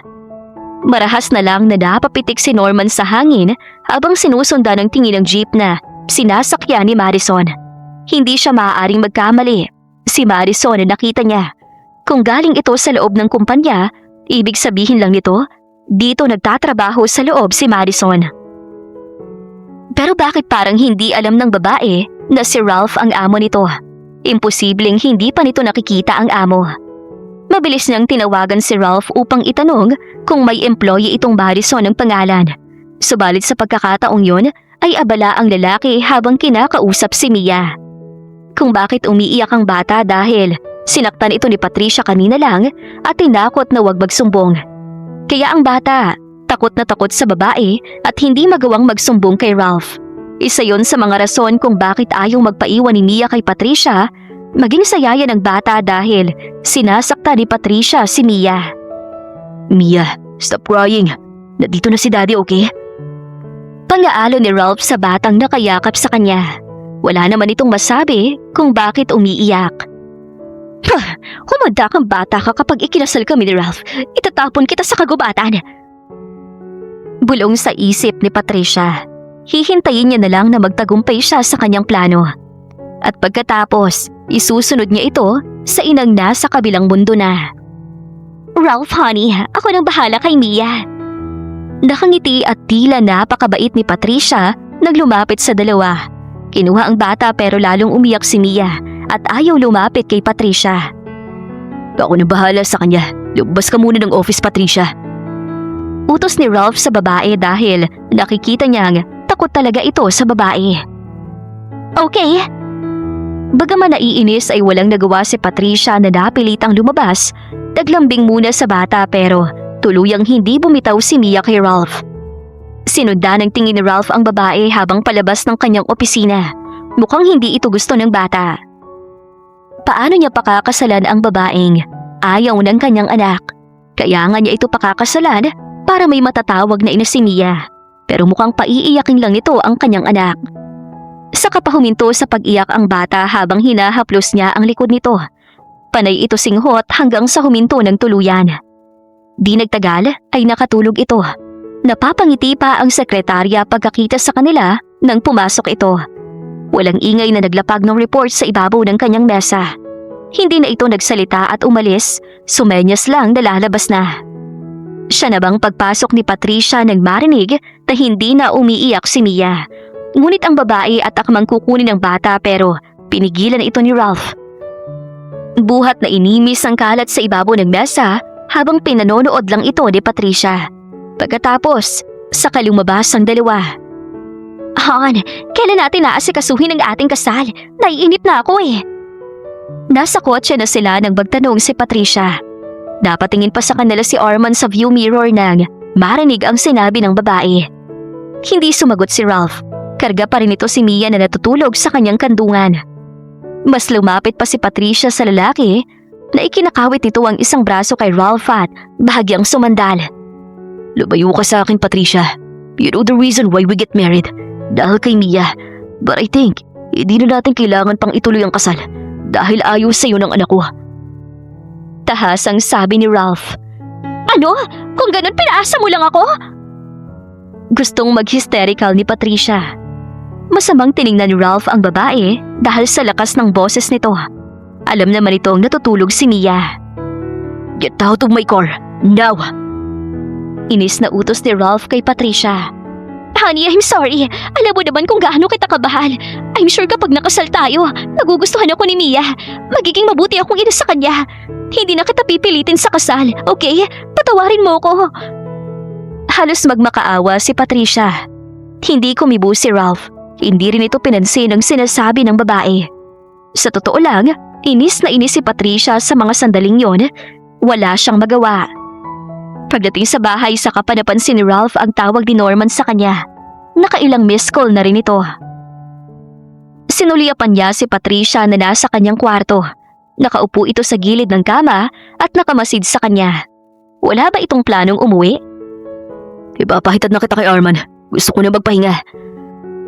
Marahas na lang na napapitik si Norman sa hangin habang sinusundan ng tingin ng jeep na sinasakyan ni Madison. Hindi siya maaaring magkamali. Si Madison na nakita niya. Kung galing ito sa loob ng kumpanya, ibig sabihin lang nito, dito nagtatrabaho sa loob si Madison. Pero bakit parang hindi alam ng babae na si Ralph ang amo nito? Imposibleng hindi pa nito nakikita ang amo. Mabilis niyang tinawagan si Ralph upang itanong kung may employee itong Madison ng pangalan. Subalit sa pagkakataong yun ay abala ang lalaki habang kinakausap si Mia. Kung bakit umiiyak ang bata dahil sinaktan ito ni Patricia kanina lang at tinakot na wag magsumbong. Kaya ang bata takot na takot sa babae at hindi magawang magsumbong kay Ralph. Isa yon sa mga rason kung bakit ayaw magpaiwan ni Mia kay Patricia, maging sayaya ng bata dahil sinasakta ni Patricia si Mia. Mia, stop crying. Nandito na si Daddy, okay? Pangaalo ni Ralph sa batang nakayakap sa kanya. Wala naman itong masabi kung bakit umiiyak. Humanda kang bata ka kapag ikinasal kami ni Ralph. Itatapon kita sa kagubatan. Bulong sa isip ni Patricia. Hihintayin niya na lang na magtagumpay siya sa kanyang plano. At pagkatapos, isusunod niya ito sa inang nasa kabilang mundo na. Ralph, honey, ako nang bahala kay Mia. Nakangiti at tila napakabait ni Patricia nang lumapit sa dalawa. Kinuha ang bata pero lalong umiyak si Mia at ayaw lumapit kay Patricia. Ako na bahala sa kanya. Lumabas ka muna ng office, Patricia. Utos ni Ralph sa babae dahil nakikita niyang takot talaga ito sa babae. Okay. Bagaman naiinis ay walang nagawa si Patricia na napilitang lumabas, naglambing muna sa bata pero tuluyang hindi bumitaw si Mia kay Ralph. Sinundan ng tingin ni Ralph ang babae habang palabas ng kanyang opisina. Mukhang hindi ito gusto ng bata. Paano niya pakakasalan ang babaeng ayaw ng kanyang anak? Kaya nga niya ito pakakasalan para may matatawag na ina si Mia. Pero mukhang paiiyakin lang nito ang kanyang anak. Saka pa huminto sa pag-iyak ang bata habang hinahaplos niya ang likod nito. Panay ito singhot hanggang sa huminto ng tuluyan. Di nagtagal ay nakatulog ito. Napapangiti pa ang sekretarya pagkakita sa kanila nang pumasok ito. Walang ingay na naglapag ng report sa ibabaw ng kanyang mesa. Hindi na ito nagsalita at umalis, sumenyas lang na lalabas na. Siya na bang pagpasok ni Patricia nang marinig na hindi na umiiyak si Mia. Ngunit ang babae at akmang kukunin ng bata pero pinigilan ito ni Ralph. Buhat na inimis ang kalat sa ibabaw ng mesa habang pinanonood lang ito ni Patricia. Pagkatapos, saka lumabas ang dalawa. Han, kailan natin naasikasuhin ang ating kasal? Naiinip na ako eh. Nasa kotse na sila nang magtanong si Patricia. Napatingin pa sa kanila si Arman sa view mirror nang marinig ang sinabi ng babae. Hindi sumagot si Ralph. Karga pa rin ito si Mia na natutulog sa kanyang kandungan. Mas lumapit pa si Patricia sa lalaki na ikinakawit nito ang isang braso kay Ralph at bahagyang sumandal. Lumayo ka sa akin, Patricia. You know the reason why we get married. Dahil kay Mia. But I think, hindi na natin kailangan pang ituloy ang kasal. Dahil ayaw sa'yo ng anak ko. Tahasang sabi ni Ralph. Ano? Kung ganun pinaasa mo lang ako? Gustong mag-hysterical ni Patricia. Masamang tiningnan ni Ralph ang babae dahil sa lakas ng boses nito. Alam naman itong natutulog si Mia. Get out of my car, now! Inis na utos ni Ralph kay Patricia. Honey, I'm sorry. Alam mo naman kung gaano kita kabahal. I'm sure kapag nakasal tayo, nagugustuhan ako ni Mia. Magiging mabuti akong ina sa kanya. Hindi na kita pipilitin sa kasal, okay? Patawarin mo ko. Halos magmakaawa si Patricia. Hindi kumibo si Ralph. Hindi rin ito pinansin ang sinasabi ng babae. Sa totoo lang, inis na inis si Patricia sa mga sandaling yon. Wala siyang magawa. Pagdating sa bahay, saka pa napansin ni Ralph ang tawag ni Norman sa kanya. Nakailang missed call na rin ito. Sinuliapan niya si Patricia na nasa kanyang kwarto. Nakaupo ito sa gilid ng kama at nakamasid sa kanya. Wala ba itong planong umuwi? Ipapahitad na kita kay Arman. Gusto ko na magpahinga.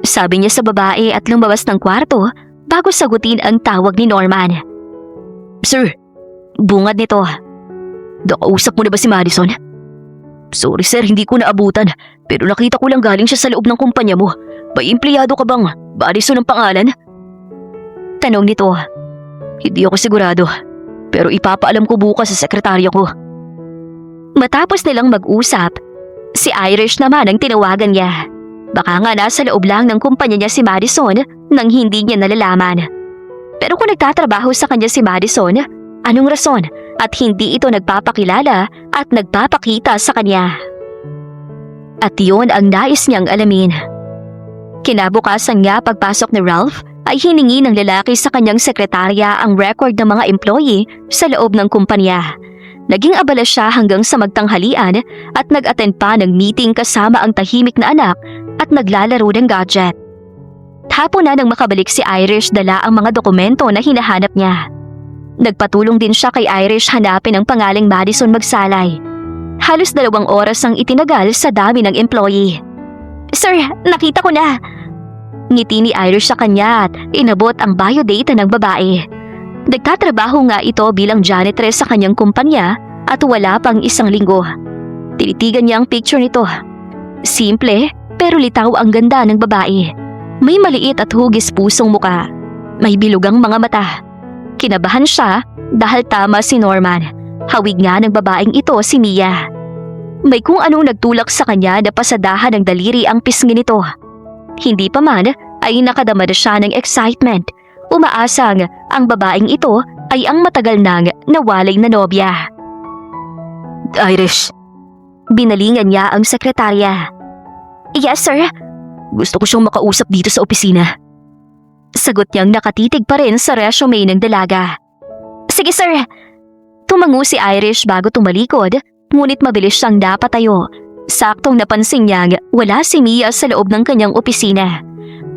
Sabi niya sa babae at lumabas ng kwarto bago sagutin ang tawag ni Norman. Sir, bungad nito. Nakausap mo na ba si Madison? Sorry sir, hindi ko naabutan. Pero nakita ko lang galing siya sa loob ng kumpanya mo. May empleyado ka bang Madison ang pangalan? Tanong nito. Hindi ako sigurado. Pero ipapaalam ko bukas sa sekretarya ko. Matapos nilang mag-usap, si Irish naman ang tinawagan niya. Baka nga nasa loob lang ng kumpanya niya si Madison nang hindi niya nalalaman. Pero kung nagtatrabaho sa kanya si Madison, anong rason at hindi ito nagpapakilala at nagpapakita sa kanya? At yun ang nais niyang alamin. Kinabukasan nga pagpasok ni Ralph ay hiningi ng lalaki sa kanyang sekretarya ang record ng mga employee sa loob ng kumpanya. Naging abala siya hanggang sa magtanghalian at nag-attend pa ng meeting kasama ang tahimik na anak at naglalaro ng gadget. Hapon na nang makabalik si Irish, dala ang mga dokumento na hinahanap niya. Nagpatulong din siya kay Irish hanapin ang pangalang Madison Magsalay. Halos 2 oras ang itinagal sa dami ng employee. Sir, nakita ko na. Ngiti ni Irish sa kanya at inabot ang biodata ng babae. Nagtatrabaho nga ito bilang janitress sa kanyang kumpanya at wala pang 1 linggo. Tinitigan niya ang picture nito. Simple pero litaw ang ganda ng babae. May maliit at hugis pusong muka. May bilugang mga mata. Kinabahan siya dahil tama si Norman. Hawig nga ng babaeng ito si Mia. May kung anong nagtulak sa kanya na pasadahan ng daliri ang pisngi nito. Hindi pa man ay nakadama na siya ng excitement. Umaasang ang babaeng ito ay ang matagal nang nawalay na nobya. Irish. Binalingan niya ang sekretarya. Yes, sir. Gusto ko siyang makausap dito sa opisina. Sagot niyang nakatitig pa rin sa resume ng dalaga. Sige, sir. Tumango si Irish bago tumalikod, ngunit mabilis siyang napatayo. Saktong napansin niyang wala si Mia sa loob ng kanyang opisina.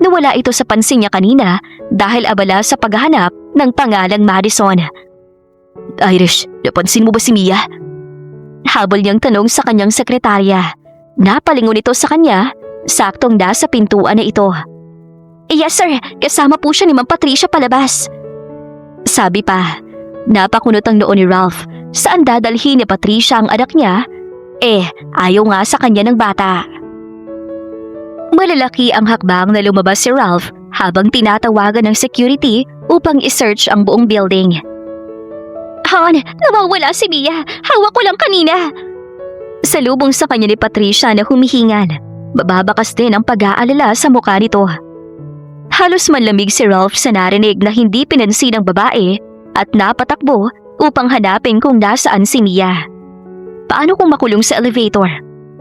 Nawala ito sa pansin niya kanina dahil abala sa paghahanap ng pangalang Madison. Irish, napansin mo ba si Mia? Habol niyang tanong sa kanyang sekretarya. Napalingon ito sa kanya, saktong nasa pintuan na ito. Yes sir, kasama po siya ni Ma'am Patricia palabas. Sabi pa, napakunot ang noo ni Ralph. Saan dadalhin ni Patricia ang anak niya? Ayaw nga sa kanya ng bata. Malalaki ang hakbang na lumabas si Ralph habang tinatawagan ng security upang isearch ang buong building. Han, nawawala si Mia. Hawak ko lang kanina. Salubong sa kanya ni Patricia na humihingal. Bababakas din ang pag-aalala sa mukha nito. Halos manlamig si Ralph sa narinig na hindi pinansin ng babae at napatakbo upang hanapin kung nasaan si Mia. Paano kung makulong sa elevator?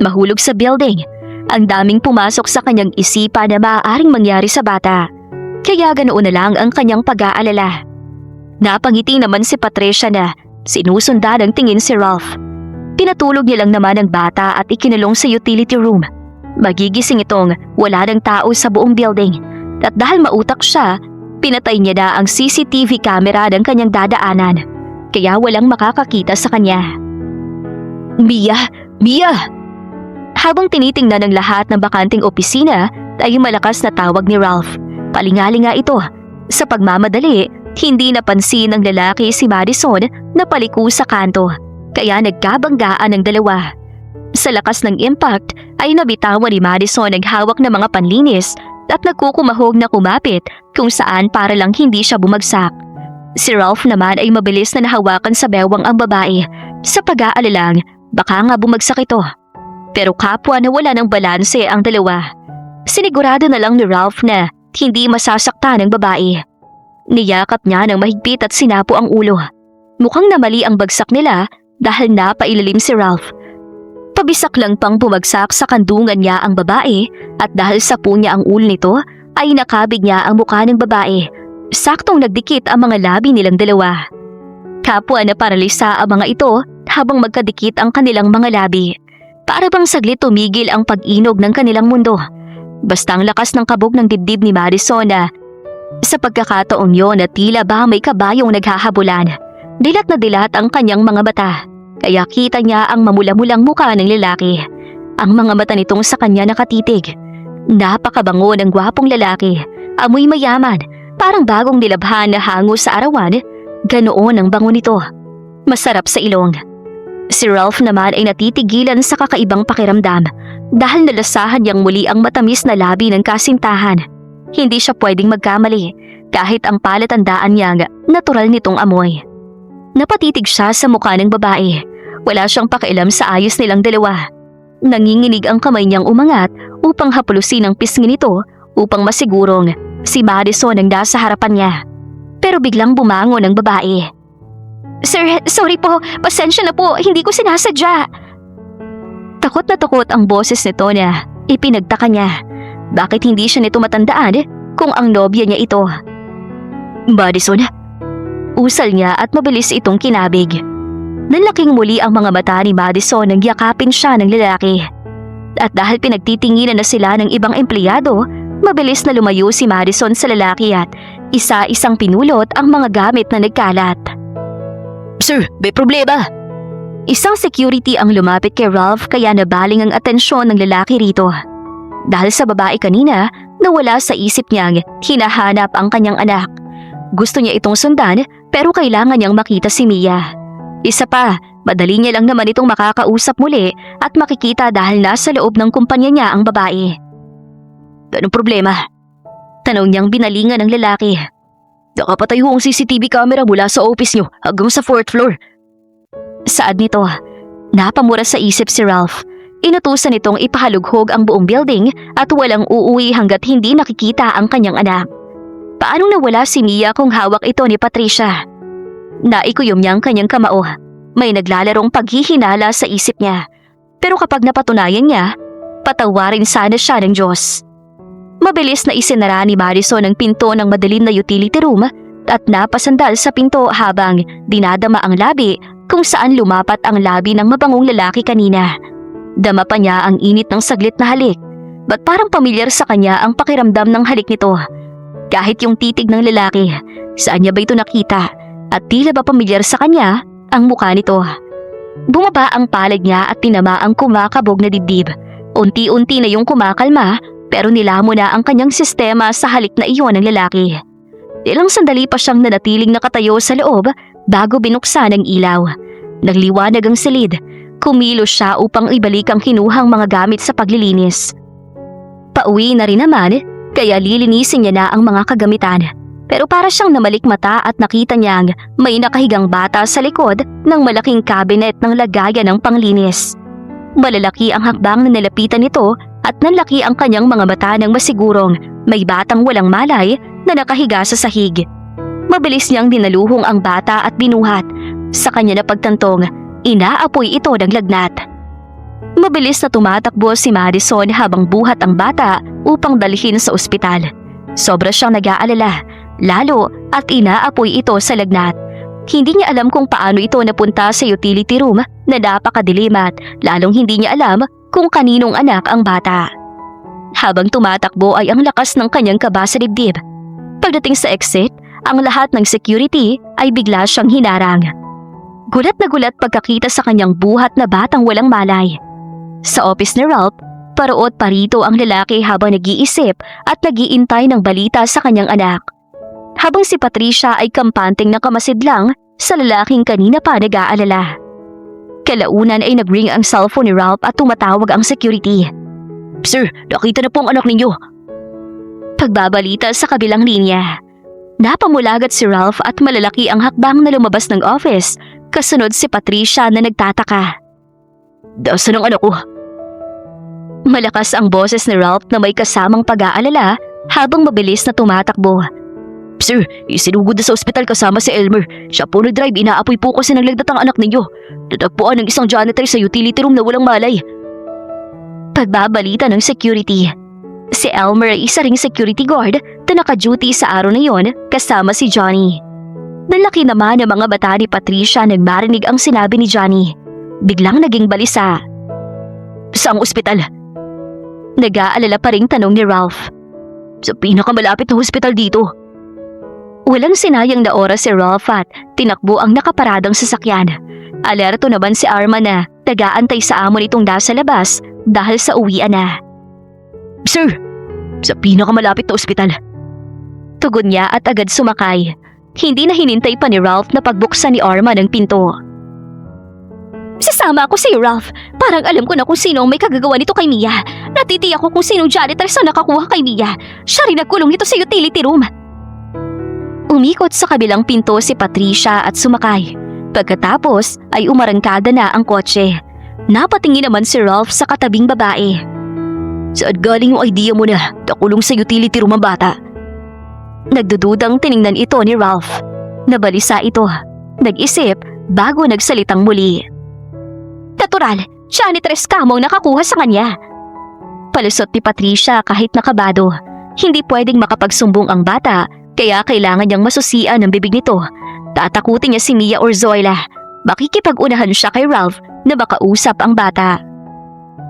Mahulog sa building? Ang daming pumasok sa kanyang isipan na maaaring mangyari sa bata. Kaya ganoon na lang ang kanyang pag-aalala. Napangiti naman si Patricia na sinusundan ng tingin si Ralph. Pinatulog niya lang naman ang bata at ikinulong sa utility room. Magigising itong wala ng tao sa buong building. At dahil mautak siya, pinatay niya na ang CCTV camera ng kanyang dadaanan. Kaya walang makakakita sa kanya. Mia! Mia! Habang tinitingnan ng lahat ng bakanting opisina, ay malakas na tawag ni Ralph. Palingali nga ito. Sa pagmamadali, hindi napansin ng lalaki si Madison na paliko sa kanto. Kaya nagkabanggaan ng dalawa. Sa lakas ng impact ay nabitawan ni Madison ang hawak ng mga panlinis at nagkukumahog na kumapit kung saan para lang hindi siya bumagsak. Si Ralph naman ay mabilis na nahawakan sa bewang ang babae sa pag-aalalang baka nga bumagsak ito. Pero kapwa na wala ng balanse ang dalawa. Sinigurado na lang ni Ralph na hindi masasaktan ng babae. Niyakap niya ng mahigpit at sinapo ang ulo. Mukhang namali ang bagsak nila dahil napailalim si Ralph. Pabisak lang pang bumagsak sa kandungan niya ang babae at dahil sapo niya ang ulo nito ay nakabig niya ang mukha ng babae. Saktong nagdikit ang mga labi nilang dalawa. Kapwa na paralisa ang mga ito habang magkadikit ang kanilang mga labi. Para bang saglit tumigil ang pag-inog ng kanilang mundo. Basta ang lakas ng kabog ng dibdib ni Madison na sa pagkakataong yon na tila ba may kabayong naghahabulan. Dilat na dilat ang kanyang mga mata. Kaya kita niya ang mamula-mulang mukha ng lalaki. Ang mga mata nitong sa kanya nakatitig. Napakabango ng gwapong lalaki. Amoy mayaman. Parang bagong nilabhan na hango sa arawan. Ganoon ang bango nito. Masarap sa ilong. Si Ralph naman ay natitigilan sa kakaibang pakiramdam dahil nalasahan niyang muli ang matamis na labi ng kasintahan. Hindi siya pwedeng magkamali kahit ang palatandaan niyang natural nitong amoy. Napatitig siya sa mukha ng babae. Wala siyang pakialam sa ayos nilang dalawa. Nanginginig ang kamay niyang umangat upang hapulusin ang pisngi nito upang masigurong si Madison ang nasa harapan niya. Pero biglang bumangon ang babae. Sir, sorry po. Pasensya na po. Hindi ko sinasadya. Takot na takot ang boses nito na ipinagtaka niya. Bakit hindi siya nito matandaan kung ang nobya niya ito? Madison? Usal niya at mabilis itong kinabig. Nanlaking muli ang mga mata ni Madison nang yakapin siya ng lalaki. At dahil pinagtitinginan na sila ng ibang empleyado, mabilis na lumayo si Madison sa lalaki at isa-isang pinulot ang mga gamit na nagkalat. Sir, may problema. Isang security ang lumapit kay Ralph kaya nabaling ang atensyon ng lalaki rito. Dahil sa babae kanina, nawala sa isip niyang hinahanap ang kanyang anak. Gusto niya itong sundan pero kailangan niyang makita si Mia. Isa pa, madali niya lang naman itong makakausap muli at makikita dahil nasa loob ng kumpanya niya ang babae. Anong problema? Tanong niyang binalingan ng lalaki. Nakapatay ho ang CCTV camera mula sa office niyo hanggang sa 4th floor. Saad nito, napamura sa isip si Ralph. Inutusan itong ipahalughog ang buong building at walang uuwi hanggat hindi nakikita ang kanyang anak. Paano nawala si Mia kung hawak ito ni Patricia? Naikuyom niya ang kanyang kamao. May naglalarong paghihinala sa isip niya. Pero kapag napatunayan niya, patawarin sana siya ng Diyos. Mabilis na isinara ni Madison ang pinto ng madilim na utility room at napasandal sa pinto habang dinadama ang labi kung saan lumapat ang labi ng mabangong lalaki kanina. Dama pa niya ang init ng saglit na halik. Ba't parang pamilyar sa kanya ang pakiramdam ng halik nito? Kahit yung titig ng lalaki, saan niya ba ito nakita? At tila ba pamilyar sa kanya ang mukha nito? Bumaba ang palad niya at tinama ang kumakabog na dibdib. Unti-unti na yung kumakalma pero nilamo na ang kanyang sistema sa halik na iyon ng lalaki. Ilang sandali pa siyang nanatiling nakatayo sa loob bago binuksan ang ilaw. Nagliwanag ang silid. Kumilos siya upang ibalik ang kinuhang mga gamit sa paglilinis. Pauwi na rin naman kaya lilinisin niya na ang mga kagamitan. Pero para siyang namalikmata at nakita niyang may nakahigang bata sa likod ng malaking cabinet ng lagayan ng panglinis. Malalaki ang hakbang na nalapitan nito at nanlaki ang kanyang mga mata nang masigurong may batang walang malay na nakahiga sa sahig. Mabilis niyang dinaluhong ang bata at binuhat. Sa kanya na pagtantong, inaapoy ito ng lagnat. Mabilis na tumatakbo si Madison habang buhat ang bata upang dalhin sa ospital. Sobra siyang nag-aalala, lalo at inaapoy ito sa lagnat. Hindi niya alam kung paano ito napunta sa utility room na napakadilim at lalong hindi niya alam kung kaninong anak ang bata. Habang tumatakbo ay ang lakas ng kanyang kaba sa dibdib. Pagdating sa exit, ang lahat ng security ay bigla siyang hinarang. Gulat na gulat pagkakita sa kanyang buhat na batang walang malay. Sa office ni Ralph, paroot parito ang lalaki habang nag-iisip at nag-iintay ng balita sa kanyang anak. Habang si Patricia ay kampanteng nakamasidlang sa lalaking kanina pa nag-aalala. Kalaunan ay nag-ring ang cellphone ni Ralph at tumatawag ang security. Sir, nakita na po ang anak ninyo. Pagbabalita sa kabilang linya. Napamulagat si Ralph at malalaki ang hakbang na lumabas ng office, kasunod si Patricia na nagtataka. Nasaan ang anak ko? Malakas ang boses ni Ralph na may kasamang pag-aalala habang mabilis na tumatakbo. Sir, isinugod na sa ospital kasama si Elmer. Siya po nag-drive, inaapoy po kasi ng lagdatang anak ninyo. Natagpuan ng isang janitor sa utility room na walang malay. Pagbabalita ng security. Si Elmer ay isa ring security guard na naka-duty sa araw na yon kasama si Johnny. Nalaki naman ng mga bata ni Patricia nang marinig ang sinabi ni Johnny. Biglang naging balisa. Saang ospital? Nag-aalala pa ring tanong ni Ralph. Sa pinakamalapit na hospital dito. Walang sinayang na oras si Ralph at tinakbo ang nakaparadang sasakyan. Alerto naman si Arman na nag-aantay sa amo nitong nasa labas dahil sa uwian na. Sir, sa pinakamalapit na ospital. Tugon niya at agad sumakay. Hindi na hinintay pa ni Ralph na pagbuksan ni Arman ang pinto. Sasama ako sa'yo, Ralph. Parang alam ko na kung sino ang may kagagawa nito kay Mia. Natitiyak ko kung sinong janitor sa nakakuha kay Mia. Siya rin nagkulong nito sa utility room. Umikot sa kabilang pinto si Patricia at sumakay. Pagkatapos ay umarangkada na ang kotse. Napatingin naman si Ralph sa katabing babae. Saan galing yung idea mo na nakulong sa utility room ang bata? Nagdududang tiningnan ito ni Ralph. Nabalisa ito. Nag-isip bago nagsalitang muli. Natural, janitress ka mo ang nakakuha sa kanya. Palusot ni Patricia kahit nakabado. Hindi pwedeng makapagsumbong ang bata, kaya kailangan niyang masusian ang bibig nito. Tatakutin niya si Mia or Zoila. Makikipag-unahan siya kay Ralph na makausap ang bata.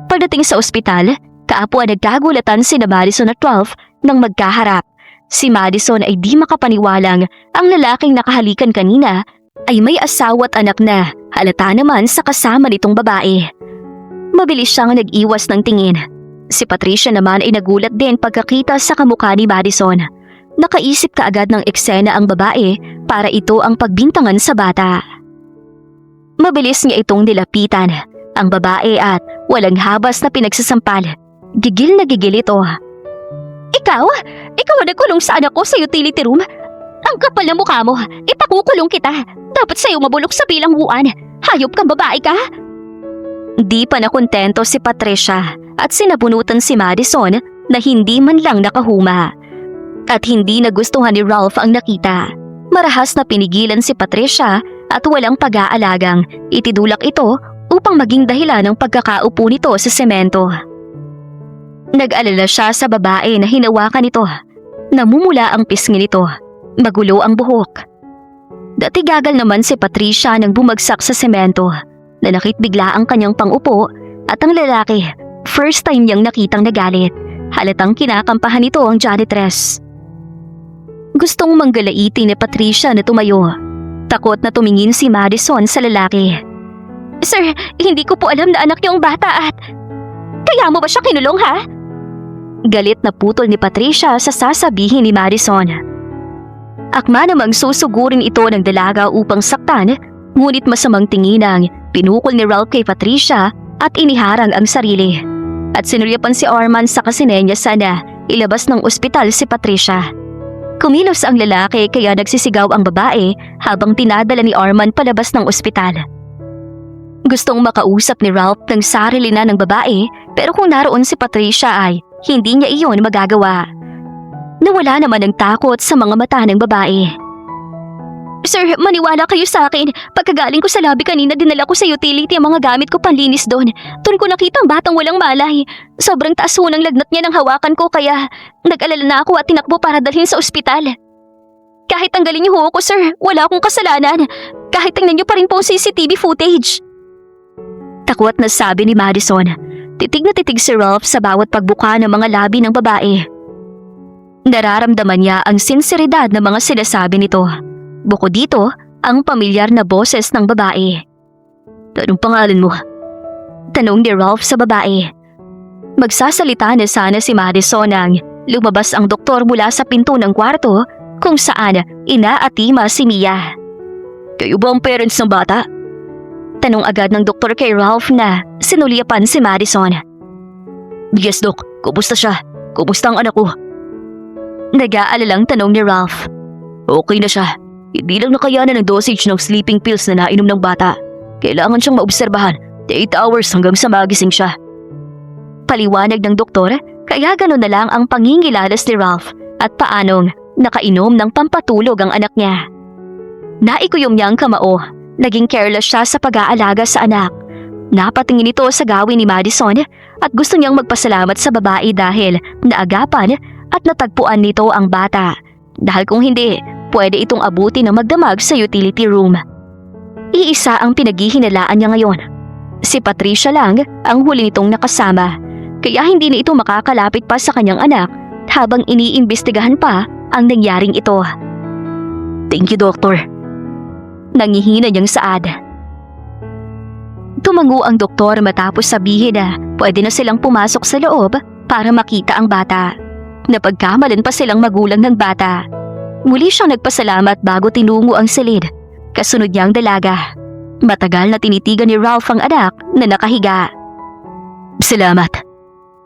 Pagdating sa ospital, kaapo ang nagkagulatan sina Madison at Ralph nang magkaharap. Si Madison ay di makapaniwalang ang lalaking nakahalikan kanina ay may asawa at anak na, halata naman sa kasama nitong babae. Mabilis siyang nag-iwas ng tingin. Si Patricia naman ay nagulat din pagkakita sa kamukha ni Madison. Nakaisip kaagad ng eksena ang babae para ito ang pagbintangan sa bata. Mabilis niya itong nilapitan, ang babae at walang habas na pinagsasampal. Gigil na gigil ito. Ikaw? Ikaw ang nagkulong sa anak ko sa utility room? Ang kapal na mukha mo, ipakukulong kita. Dapat sa'yo mabulok sa bilangguan. Hayop kang babae ka? Di pa nakontento si Patricia at sinabunutan si Madison na hindi man lang nakahuma. At hindi nagustuhan ni Ralph ang nakita. Marahas na pinigilan si Patricia at walang pag-aalagang itidulak ito upang maging dahilan ng pagkakaupo nito sa semento. Nag-alala siya sa babae na hinawakan nito. Namumula ang pisngi nito. Magulo ang buhok. Dati gagal naman si Patricia nang bumagsak sa semento. Nanakit bigla ang kanyang pangupo at ang lalaki, first time niyang nakitang nagalit. Halatang kinakampahan nito ang janitress. Gustong manggalaiti ni Patricia na tumayo. Takot na tumingin si Madison sa lalaki. Sir, hindi ko po alam na anak niyo ang bata at... Kaya mo ba siya kinulong, ha? Galit na putol ni Patricia sa sasabihin ni Madison. Akma namang susugurin ito ng dalaga upang saktan, ngunit masamang tinginang pinukol ni Ralph kay Patricia at iniharang ang sarili. At sinuryapan si Arman sa kasinenya sana ilabas ng ospital si Patricia. Kumilos ang lalaki kaya nagsisigaw ang babae habang tinadala ni Arman palabas ng ospital. Gustong makausap ni Ralph ng sarili na ng babae pero kung naroon si Patricia ay hindi niya iyon magagawa. Nawala naman ang takot sa mga mata ng babae. Sir, maniwala kayo sa akin. Pagkagaling ko sa lobby kanina, dinala ko sa utility ang mga gamit ko panlinis doon. Doon ko nakita ang batang walang malay. Sobrang taas ho ng lagnat niya nang hawakan ko kaya nag-alala na ako at tinakbo para dalhin sa ospital. Kahit tanggalin niyo ho ako, sir, wala akong kasalanan. Kahit tingnan niyo pa rin po ang CCTV footage. Takwat na sabi ni Madison. Titig na titig si Ralph sa bawat pagbuka ng mga labi ng babae. Nararamdaman niya ang sinseridad ng mga sinasabi nito. Bukod dito, ang pamilyar na boses ng babae. Anong pangalan mo? Tanong ni Ralph sa babae. Magsasalita na sana si Madison nang lumabas ang doktor mula sa pinto ng kwarto kung saan inaatima si Mia. Kayo ba ang parents ng bata? Tanong agad ng doktor kay Ralph na sinulyapan si Madison. Yes, Doc. Kumusta siya? Kumusta ang anak ko? Nag-aalalang tanong ni Ralph. Okay na siya. Hindi lang nakayanan ng dosage ng sleeping pills na nainom ng bata. Kailangan siyang maobserbahan 8 hours hanggang sa magising siya. Paliwanag ng doktor, kaya gano'n na lang ang pangingilalas ni Ralph at paanong nakainom ng pampatulog ang anak niya. Naikuyom niya ang kamao. Naging careless siya sa pag-aalaga sa anak. Napatingin ito sa gawin ni Madison at gusto niyang magpasalamat sa babae dahil naagapan at natagpuan nito ang bata. Dahil kung hindi, pwede itong abuti na magdamag sa utility room. Iisa ang pinaghihinalaan niya ngayon. Si Patricia lang ang huli nitong nakasama, kaya hindi na ito makakalapit pa sa kanyang anak habang iniimbestigahan pa ang nangyaring ito. Thank you, Doctor. Nangihina niyang saad. Tumango ang doktor matapos sabihin na pwede na silang pumasok sa loob para makita ang bata. Napagkamalan pa silang magulang ng bata. Muli siyang nagpasalamat bago tinungo ang silid. Kasunod niya ang dalaga. Matagal na tinitigan ni Ralph ang anak na nakahiga. Salamat.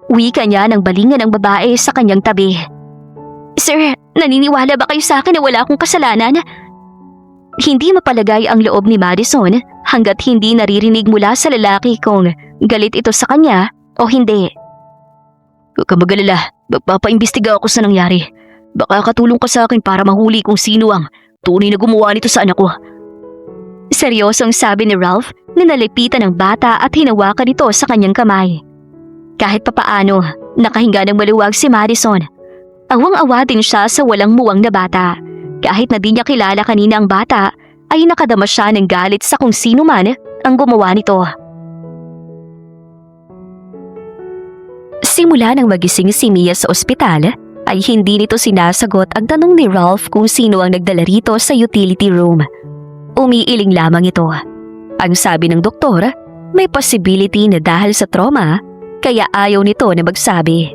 Wika niya ng balingan ng babae sa kanyang tabi. Sir, naniniwala ba kayo sa akin na wala akong kasalanan? Hindi mapalagay ang loob ni Madison hanggat hindi naririnig mula sa lalaki kung galit ito sa kanya o hindi. Huwag ka mag-alala, magpapaimbestiga ako sa nangyari. Baka katulong ka sa akin para mahuli kung sino ang tunay na gumawa nito sa anak ko. Seryosong sabi ni Ralph na nalipitan ng bata at hinawakan ito sa kanyang kamay. Kahit papaano, nakahinga ng maluwag si Madison. Awang-awa din siya sa walang muwang na bata. Kahit na di niya kilala kanina ang bata, ay nakadama siya ng galit sa kung sino man ang gumawa nito. Simula nang magising si Mia sa ospital, ay hindi nito sinasagot ang tanong ni Ralph kung sino ang nagdala rito sa utility room. Umiiling lamang ito. Ang sabi ng doktor, may possibility na dahil sa trauma, kaya ayaw nito na magsabi.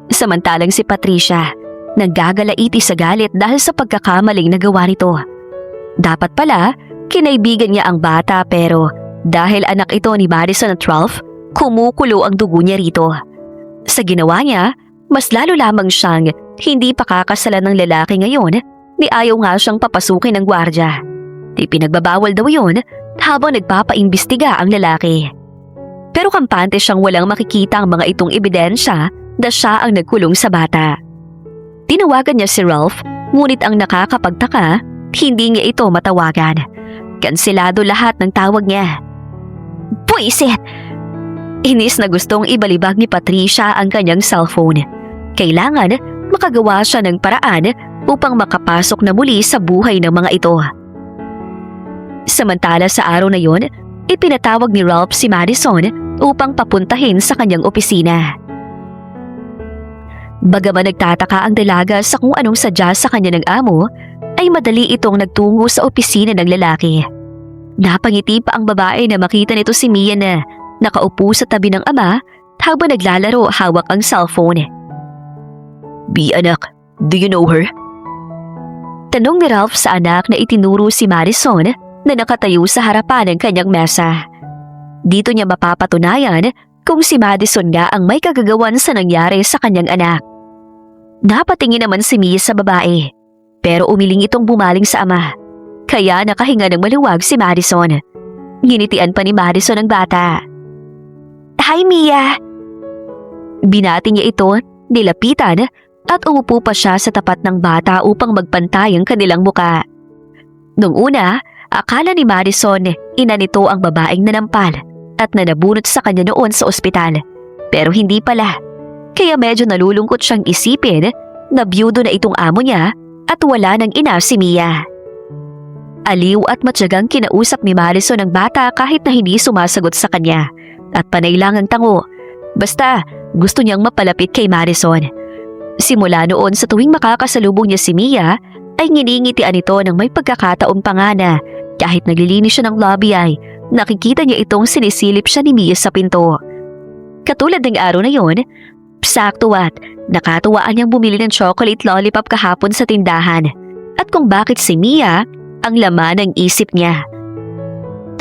Samantalang si Patricia, naggagalaiti sa galit dahil sa pagkakamaling nagawa nito. Dapat pala, kinaibigan niya ang bata pero dahil anak ito ni Madison at Ralph, kumukulo ang dugo niya rito. Sa ginawa niya, mas lalo lamang siyang hindi pakakasalan ng lalaki ngayon ni ayaw nga siyang papasukin ng gwardya. Di pinagbabawal daw yun habang nagpapaimbestiga ang lalaki. Pero kampante siyang walang makikita ang mga itong ebidensya na siya ang nagkulong sa bata. Tinawagan niya si Ralph, ngunit ang nakakapagtaka, hindi niya ito matawagan. Kanselado lahat ng tawag niya. Buisit! Inis na gustong ibalibag ni Patricia ang kanyang cellphone. Kailangan makagawa siya ng paraan upang makapasok na muli sa buhay ng mga ito. Samantala sa araw na yon, ipinatawag ni Ralph si Madison upang papuntahin sa kanyang opisina. Bagaman nagtataka ang dalaga sa kung anong sadya sa kanya ng amo, ay madali itong nagtungo sa opisina ng lalaki. Napangiti pa ang babae na makita nito si Mia na nakaupo sa tabi ng ama habang naglalaro hawak ang cellphone. Bi anak, do you know her? Tanong ni Ralph sa anak na itinuro si Madison na nakatayo sa harapan ng kanyang mesa. Dito niya mapapatunayan kung si Madison nga ang may kagagawan sa nangyari sa kanyang anak. Napatingin naman si Mia sa babae, pero umiling itong bumaling sa ama. Kaya nakahinga ng maluwag si Madison. Ginitian pa ni Madison ang bata. Hi Mia! Binati niya ito, nilapitan at umupo pa siya sa tapat ng bata upang magpantay ang kanilang muka. Nung una, akala ni Madison ina nito ang babaeng nanampal at nanabunot sa kanya noon sa ospital. Pero hindi pala. Kaya medyo nalulungkot siyang isipin na biyudo na itong amo niya at wala ng ina si Mia. Aliw at matyagang kinausap ni Madison ang bata kahit na hindi sumasagot sa kanya at panay lang ang tango. Basta gusto niyang mapalapit kay Madison. Simula noon sa tuwing makakasalubong niya si Mia ay nginingitian ito ng may pagkakataong pangana. Kahit naglilinis siya ng lobby ay nakikita niya itong sinisilip siya ni Mia sa pinto. Katulad ng araw na yon, sakto at nakatuwaan niyang bumili ng chocolate lollipop kahapon sa tindahan. At kung bakit si Mia ang laman ng isip niya.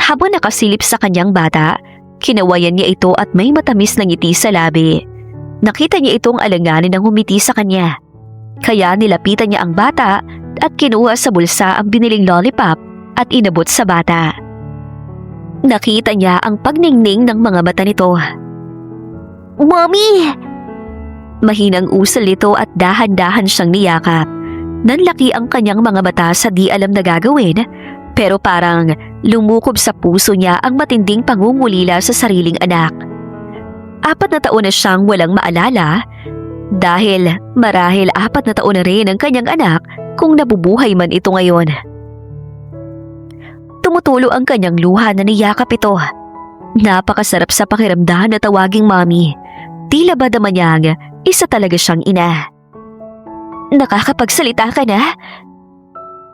Habang nakasilip sa kanyang bata, kinawayan niya ito at may matamis na ngiti sa labi. Nakita niya itong alanganin ng humiti sa kanya. Kaya nilapitan niya ang bata at kinuha sa bulsa ang biniling lollipop at inabot sa bata. Nakita niya ang pagningning ng mga mata nito. Mommy! Mahinang usal ito at dahan-dahan siyang niyakap. Nanlaki ang kanyang mga mata sa di alam na gagawin, pero parang lumukob sa puso niya ang matinding pangungulila sa sariling anak. 4 na taon na siyang walang maalala dahil marahil 4 na taon na rin ang kanyang anak kung nabubuhay man ito ngayon. Tumutulo ang kanyang luha na niyakap ito. Napakasarap sa pakiramdam na tawaging mommy. Tila ba naman niyang isa talaga siyang ina. Nakakapagsalita ka na?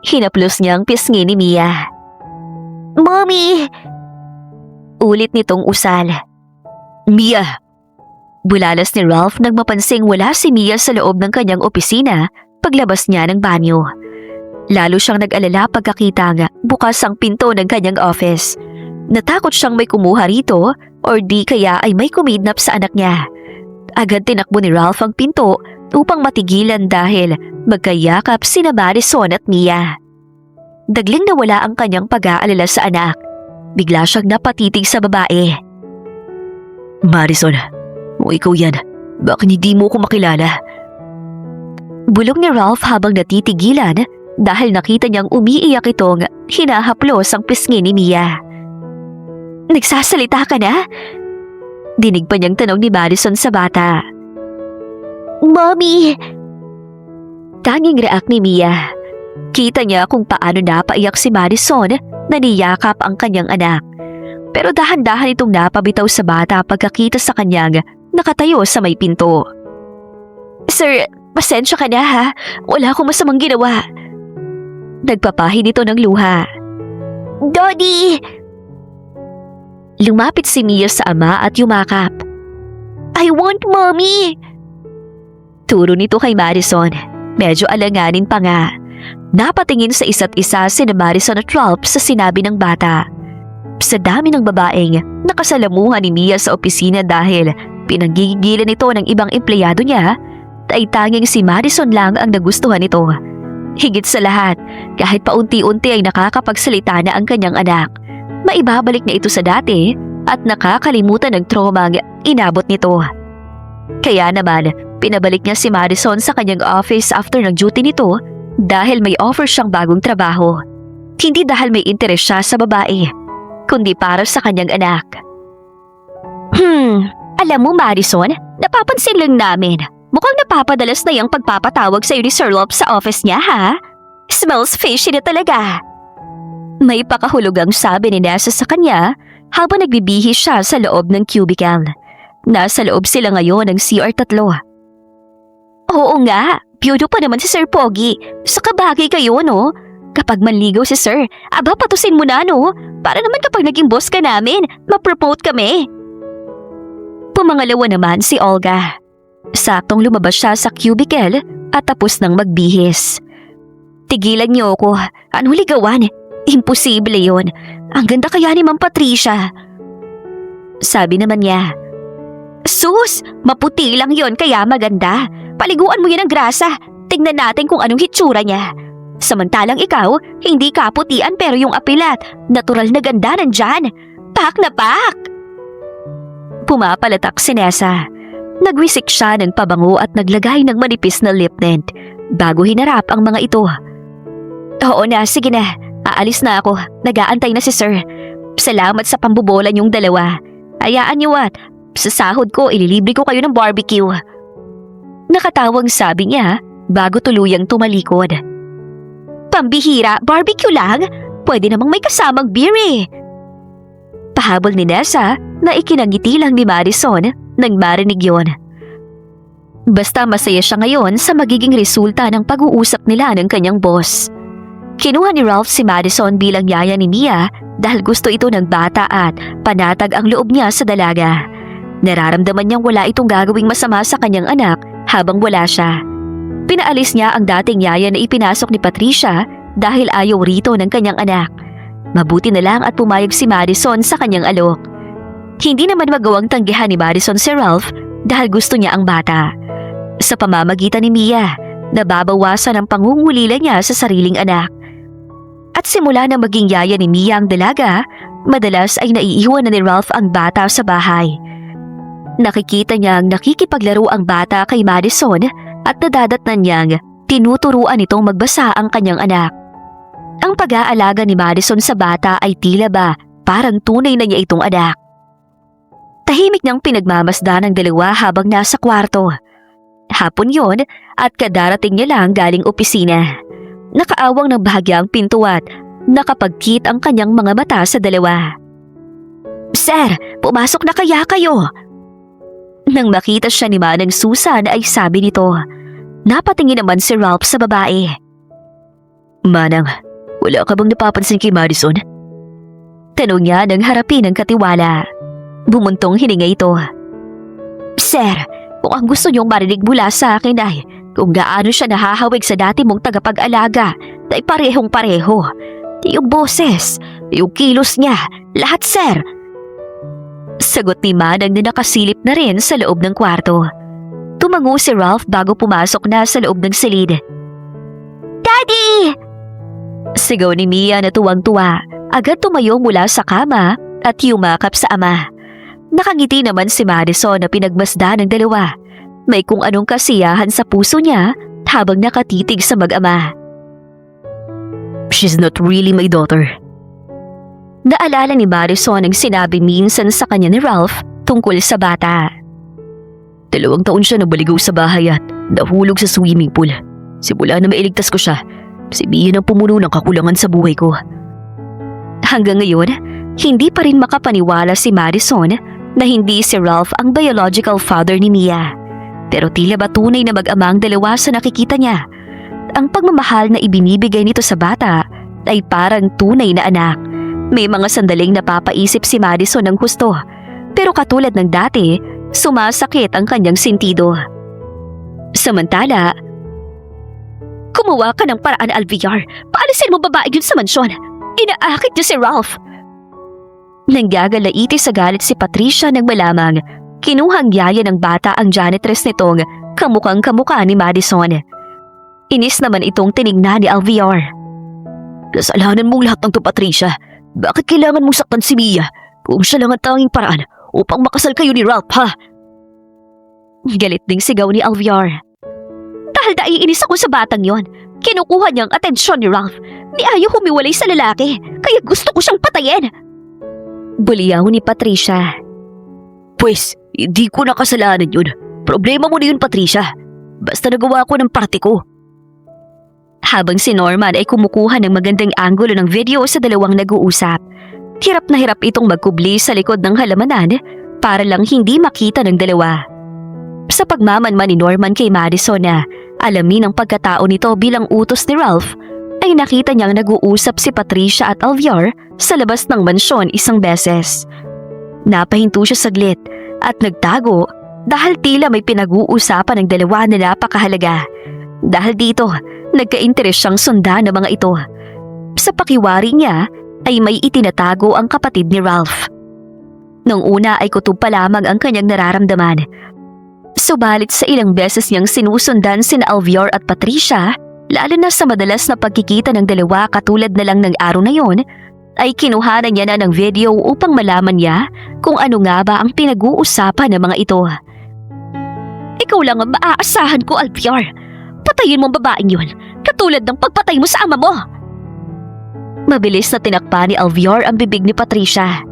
Hinaplos niyang pisngi ni Mia. Mommy! Ulit nitong usal. Mia! Bulalas ni Ralph nang mapansing wala si Mia sa loob ng kanyang opisina paglabas niya ng banyo. Lalo siyang nag-alala pagkakitang bukas ang pinto ng kanyang office. Natakot siyang may kumuha rito or di kaya ay may kumidnap sa anak niya. Agad tinakbo ni Ralph ang pinto upang matigilan dahil magkayakap sina Madison at Mia. Dagling nawala ang kanyang pag-aalala sa anak. Bigla siyang napatitig sa babae. Madison, kung ikaw yan, bakit hindi mo ko makilala? Bulong ni Ralph habang natitigilan dahil nakita niyang umiiyak itong hinahaplos ang pisngi ni Mia. Nagsasalita ka na? Dinig pa niyang tanong ni Madison sa bata. Mommy! Tanging react ni Mia. Kita niya kung paano napaiyak si Madison na niyakap ang kanyang anak. Pero dahan-dahan itong napabitaw sa bata pagkakita sa kanyang nakatayo sa may pinto. Sir, pasensya ka na ha. Wala akong masamang ginawa. Nagpapahin ito ng luha. Daddy! Lumapit si Mia sa ama at yumakap. I want mommy! Turo nito kay Madison. Medyo alanganin pa nga. Napatingin sa isa't isa sina Madison at Ralph sa sinabi ng bata. Sa dami ng babaeng nakasalamuhan ni Mia sa opisina dahil pinanggigilan nito ng ibang empleyado niya, ay tanging si Madison lang ang nagustuhan nito. Higit sa lahat, kahit paunti-unti ay nakakapagsalita na ang kanyang anak. Maibabalik na ito sa dati at nakakalimutan ng trauma ang inabot nito. Kaya naman, pinabalik niya si Madison sa kanyang office after ng duty nito dahil may offer siyang bagong trabaho. Hindi dahil may interes siya sa babae, kundi para sa kanyang anak. Alam mo Madison, napapansin lang namin. Mukhang napapadalas na yung pagpapatawag sa'yo ni Sir Ralph sa office niya ha? Smells fishy na talaga. May pakahulugang sabi ni Nessa sa kanya habang nagbibihis siya sa loob ng cubicle. Nasa loob sila ngayon ng CR3. Oo nga, beauty pa naman si Sir Pogi. Saka bagay kayo no? Kapag manligaw si Sir, aba patusin mo na no? Para naman kapag naging boss ka namin, ma-promote kami. Pumangalawa naman si Olga. Saktong lumabas siya sa cubicle at tapos nang magbihis. Tigilan niyo ako, ano ligawan? Imposible yon. Ang ganda kaya ni Ma'am Patricia. Sabi naman niya. Sus, maputi lang yon kaya maganda. Paliguan mo yan ng grasa. Tingnan natin kung anong hitsura niya. Samantalang ikaw, hindi ka putian pero yung apilat, natural na ganda nandyan. Pak na pak! Pumapalatak si Nessa. Nagwisik siya ng pabango at naglagay ng manipis na lip tint bago hinarap ang mga ito. Oo na, sige na. Aalis na ako. Nag-aantay na si Sir. Salamat sa pambobola niyong dalawa. Hayaan niyo at sa sahod ko ililibre ko kayo ng barbecue. Nakatawang sabi niya bago tuluyang tumalikod. Pambihira, barbecue lang? Pwede namang may kasamang beer eh. Pahabol ni Nessa na ikinangiti lang ni Madison nang marinig yon. Basta masaya siya ngayon sa magiging resulta ng pag-uusap nila ng kanyang boss. Kinuha ni Ralph si Madison bilang yaya ni Mia dahil gusto ito ng bata at panatag ang loob niya sa dalaga. Nararamdaman niyang wala itong gagawing masama sa kanyang anak habang wala siya. Pinaalis niya ang dating yaya na ipinasok ni Patricia dahil ayaw rito ng kanyang anak. Mabuti na lang at pumayag si Madison sa kanyang alok. Hindi naman magawang tanggihan ni Madison si Ralph dahil gusto niya ang bata. Sa pamamagitan ni Mia, nababawasan ang pangungulila niya sa sariling anak. At simula na maging yaya ni Mia ang dalaga, madalas ay naiiwan na ni Ralph ang bata sa bahay. Nakikita niyang nakikipaglaro ang bata kay Madison at nadadatnan niyang tinuturuan itong magbasa ang kanyang anak. Ang pag-aalaga ni Madison sa bata ay tila ba parang tunay na niya itong anak. Tahimik niyang pinagmamasdan ang dalawa habang nasa kwarto. Hapon yon at kadarating niya lang galing opisina. Nakaawang ng bahagya ang pinto at nakapagkit ang kanyang mga mata sa dalawa. "Sir, pumasok na kaya kayo?" Nang makita siya ni Manang Susan ay sabi nito. Napatingin naman si Ralph sa babae. "Manang, wala ka bang napapansin kay Madison?" Tanong niya nang harapin ang katiwala. Bumuntong hininga ito. "Sir, kung ang gusto niyong marinig mula sa akin ay kung gaano siya nahahawig sa dati mong tagapag-alaga ay parehong-pareho. Yung boses, yung kilos niya, lahat sir." Sagot ni Manang na nakasilip na rin sa loob ng kwarto. Tumango si Ralph bago pumasok na sa loob ng silid. "Daddy!" Sigaw ni Mia na tuwang-tuwa. Agad tumayo mula sa kama at yumakap sa ama. Nakangiti naman si Madison na pinagmasdan ng dalawa. May kung anong kasiyahan sa puso niya habang nakatitig sa mag-ama. "She's not really my daughter." Naalala ni Madison ang sinabi minsan sa kanya ni Ralph tungkol sa bata. 2 taon siya nabaligaw sa bahay at nahulog sa swimming pool. Simula na mailigtas ko siya, si Mia ang pumuno ng kakulangan sa buhay ko. Hanggang ngayon, hindi pa rin makapaniwala si Madison na hindi si Ralph ang biological father ni Mia. Pero tila ba tunay na mag-ama ang dalawa sa nakikita niya. Ang pagmamahal na ibinibigay nito sa bata ay parang tunay na anak. May mga sandaling napapaisip si Madison ng husto. Pero katulad ng dati, sumasakit ang kanyang sentido. Samantala, "Kumuha ka ng paraan, Alviar. Paalisin mo babae yun sa mansyon. Inaakit niya si Ralph." Nanggagalaiti sa galit si Patricia nang malamang kinuhang yaya ng bata ang janitress nitong kamukhang kamukha ni Madison. Inis naman itong tinignan ni Alviar. "Kasalanan mong lahat ng to, Patricia. Bakit kailangan mong saktan si Mia kung siya lang ang tanging paraan upang makasal kayo ni Ralph, ha?" Galit ding sigaw ni Alviar. "Dahil naiinis ako sa batang yon. Kinukuha niyang atensyon ni Ralph. Ni ayaw humiwalay sa lalaki, kaya gusto ko siyang patayin." Buliyaw ni Patricia. "Pwes, hindi ko nakasalanan yun. Problema mo na yun, Patricia. Basta nagawa ko ng parte ko." Habang si Norman ay kumukuha ng magandang anggulo ng video sa dalawang nag-uusap, hirap na hirap itong magkubli sa likod ng halamanan para lang hindi makita ng dalawa. Sa pagmamanman ni Norman kay Madison na alamin ang pagkatao nito bilang utos ni Ralph, ay nakita niyang nag-uusap si Patricia at Alviar sa labas ng mansyon isang beses. Napahinto siya saglit at nagtago dahil tila may pinag-uusapan ng dalawa na napakahalaga. Dahil dito, nagka-interes siyang sundan ng mga ito. Sa pakiwari niya ay may itinatago ang kapatid ni Ralph. Nung una ay kutob pa lamang ang kanyang nararamdaman. Subalit sa ilang beses niyang sinusundan sina Alviar at Patricia, lalo na sa madalas na pagkikita ng dalawa katulad na lang ng araw na yon, ay kinuhanan niya na ng video upang malaman niya kung ano nga ba ang pinag-uusapan ng mga ito. "Ikaw lang ang maaasahan ko, Alviar. Patayin mo ang babaeng yun, katulad ng pagpatay mo sa ama mo." Mabilis na tinakpa ni Alviar ang bibig ni Patricia.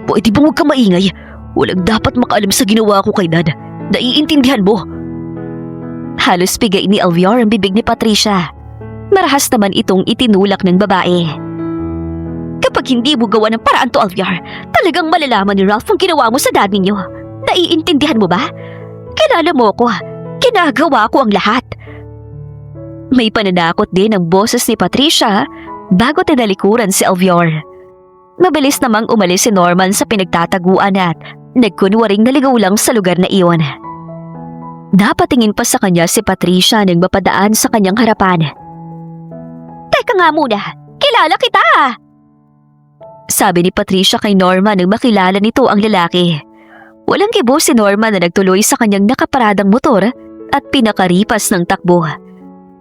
"Pwede ba huwag ka maingay? Walang dapat makaalam sa ginawa ko kay Dad. Naiintindihan mo?" Halos bigay ni Alviar ang bibig ni Patricia. Marahas naman itong itinulak ng babae. "Kapag hindi mo gawa ng paraan to, Alviar, talagang malalaman ni Ralph ang ginawa mo sa dad ninyo. Naiintindihan mo ba? Kilala mo ko. Ginagawa ko ang lahat." May pananakot din ang boses ni Patricia bago tinalikuran si Alviar. Mabilis namang umalis si Norman sa pinagtataguan at nagkunwaring naligaw lang sa lugar na iyon. Napatingin pa sa kanya si Patricia nang mapadaan sa kanyang harapan. "Teka nga muna, kilala kita!" Sabi ni Patricia kay Norman nang makilala nito ang lalaki. Walang kibo si Norman na nagtuloy sa kanyang nakaparadang motor at pinakaripas ng takbo.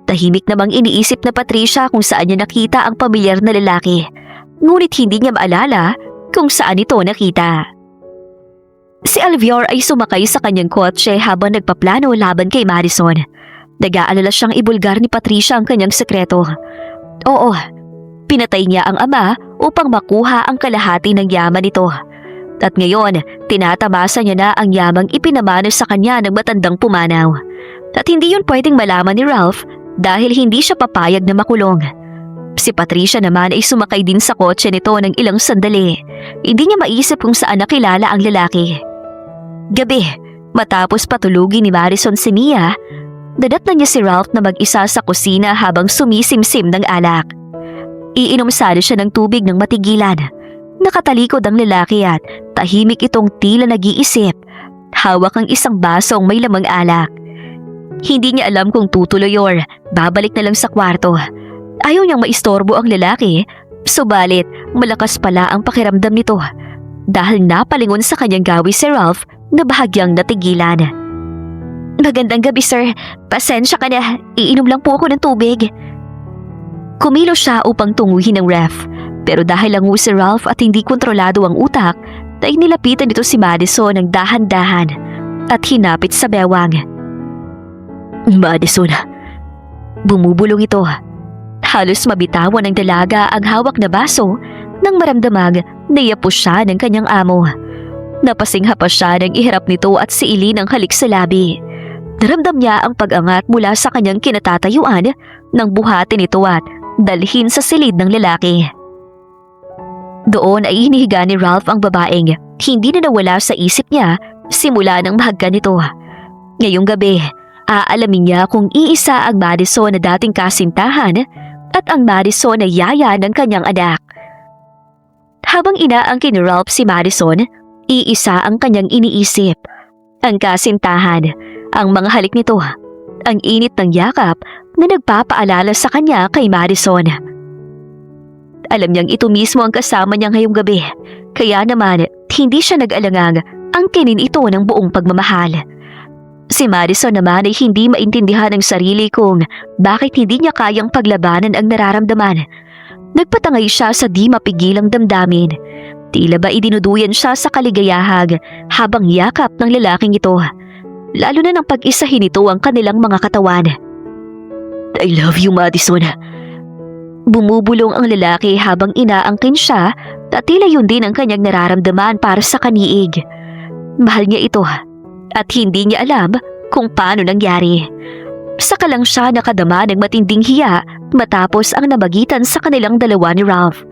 Tahimik namang iniisip na Patricia kung saan niya nakita ang pamilyar na lalaki, ngunit hindi niya maalala kung saan ito nakita. Si Alvior ay sumakay sa kanyang kotse habang nagpaplano laban kay Madison. Nag-aalala siyang ibulgar ni Patricia ang kanyang sekreto. Oo, pinatay niya ang ama upang makuha ang kalahati ng yaman nito. At ngayon, tinatamasa niya na ang yamang ipinamana sa kanya ng matandang pumanaw. At hindi yun pwedeng malaman ni Ralph dahil hindi siya papayag na makulong. Si Patricia naman ay sumakay din sa kotse nito ng ilang sandali. Hindi niya maisip kung saan nakilala ang lalaki. Gabi, matapos patulugin ni Madison si Mia, dadatnan niya si Ralph na mag-isa sa kusina habang sumisimsim ng alak. Iinom sana siya ng tubig ng matigilan. Nakatalikod ang lalaki at tahimik itong tila nag-iisip. Hawak ang isang basong may lamang alak. Hindi niya alam kung tutuloy or babalik na lang sa kwarto. Ayaw niyang maistorbo ang lalaki, subalit malakas pala ang pakiramdam nito dahil napalingon sa kanyang gawi si Ralph na bahagyang natigilan. Magandang gabi sir, pasensya ka na, iinom lang po ako ng tubig. Kumilos siya upang tunguhin ang ref. Pero dahil lango si Ralph at hindi kontrolado ang utak, ay nilapitan nito si Madison ng dahan-dahan at hinapit sa bewang. Madison, bumubulong ito. Halos mabitawan ng dalaga ang hawak na baso nang maramdamang naiapos siya ng kanyang amo. Napasingha pa siya ng iharap nito at siili ng halik sa labi. Naramdam niya ang pag-angat mula sa kanyang kinatatayuan nang buhatin ito at dalhin sa silid ng lalaki. Doon ay hinihiga ni Ralph ang babaeng hindi na nawala sa isip niya simula nang mahagkan nito. Ngayong gabi, aalamin niya kung iisa ang Madison na dating kasintahan at ang Madison na yaya ng kanyang anak. Habang inaangkin ni Ralph si Madison, iisa ang kanyang iniisip. Ang kasintahan, ang mga halik nito, ang init ng yakap na nagpapaalala sa kanya kay Madison. Alam niyang ito mismo ang kasama niya ngayong gabi, kaya naman hindi siya nag-alangang angkinin ito ng buong pagmamahal. Si Madison naman ay hindi maintindihan ang sarili kung bakit hindi niya kayang paglabanan ang nararamdaman. Nagpatangay siya sa di mapigilang damdamin. Tila ba idinuduyan siya sa kaligayahag habang yakap ng lalaking ito. Lalo na nang pag-isahin ito ang kanilang mga katawan. I love you, Madison. Bumubulong ang lalaki habang inaangkin siya at tila yun din ang kanyang nararamdaman para sa kaniig. Mahal niya ito at hindi niya alam kung paano nangyari. Saka lang siya nakadama ng matinding hiya matapos ang namagitan sa kanilang dalawa ni Ralph.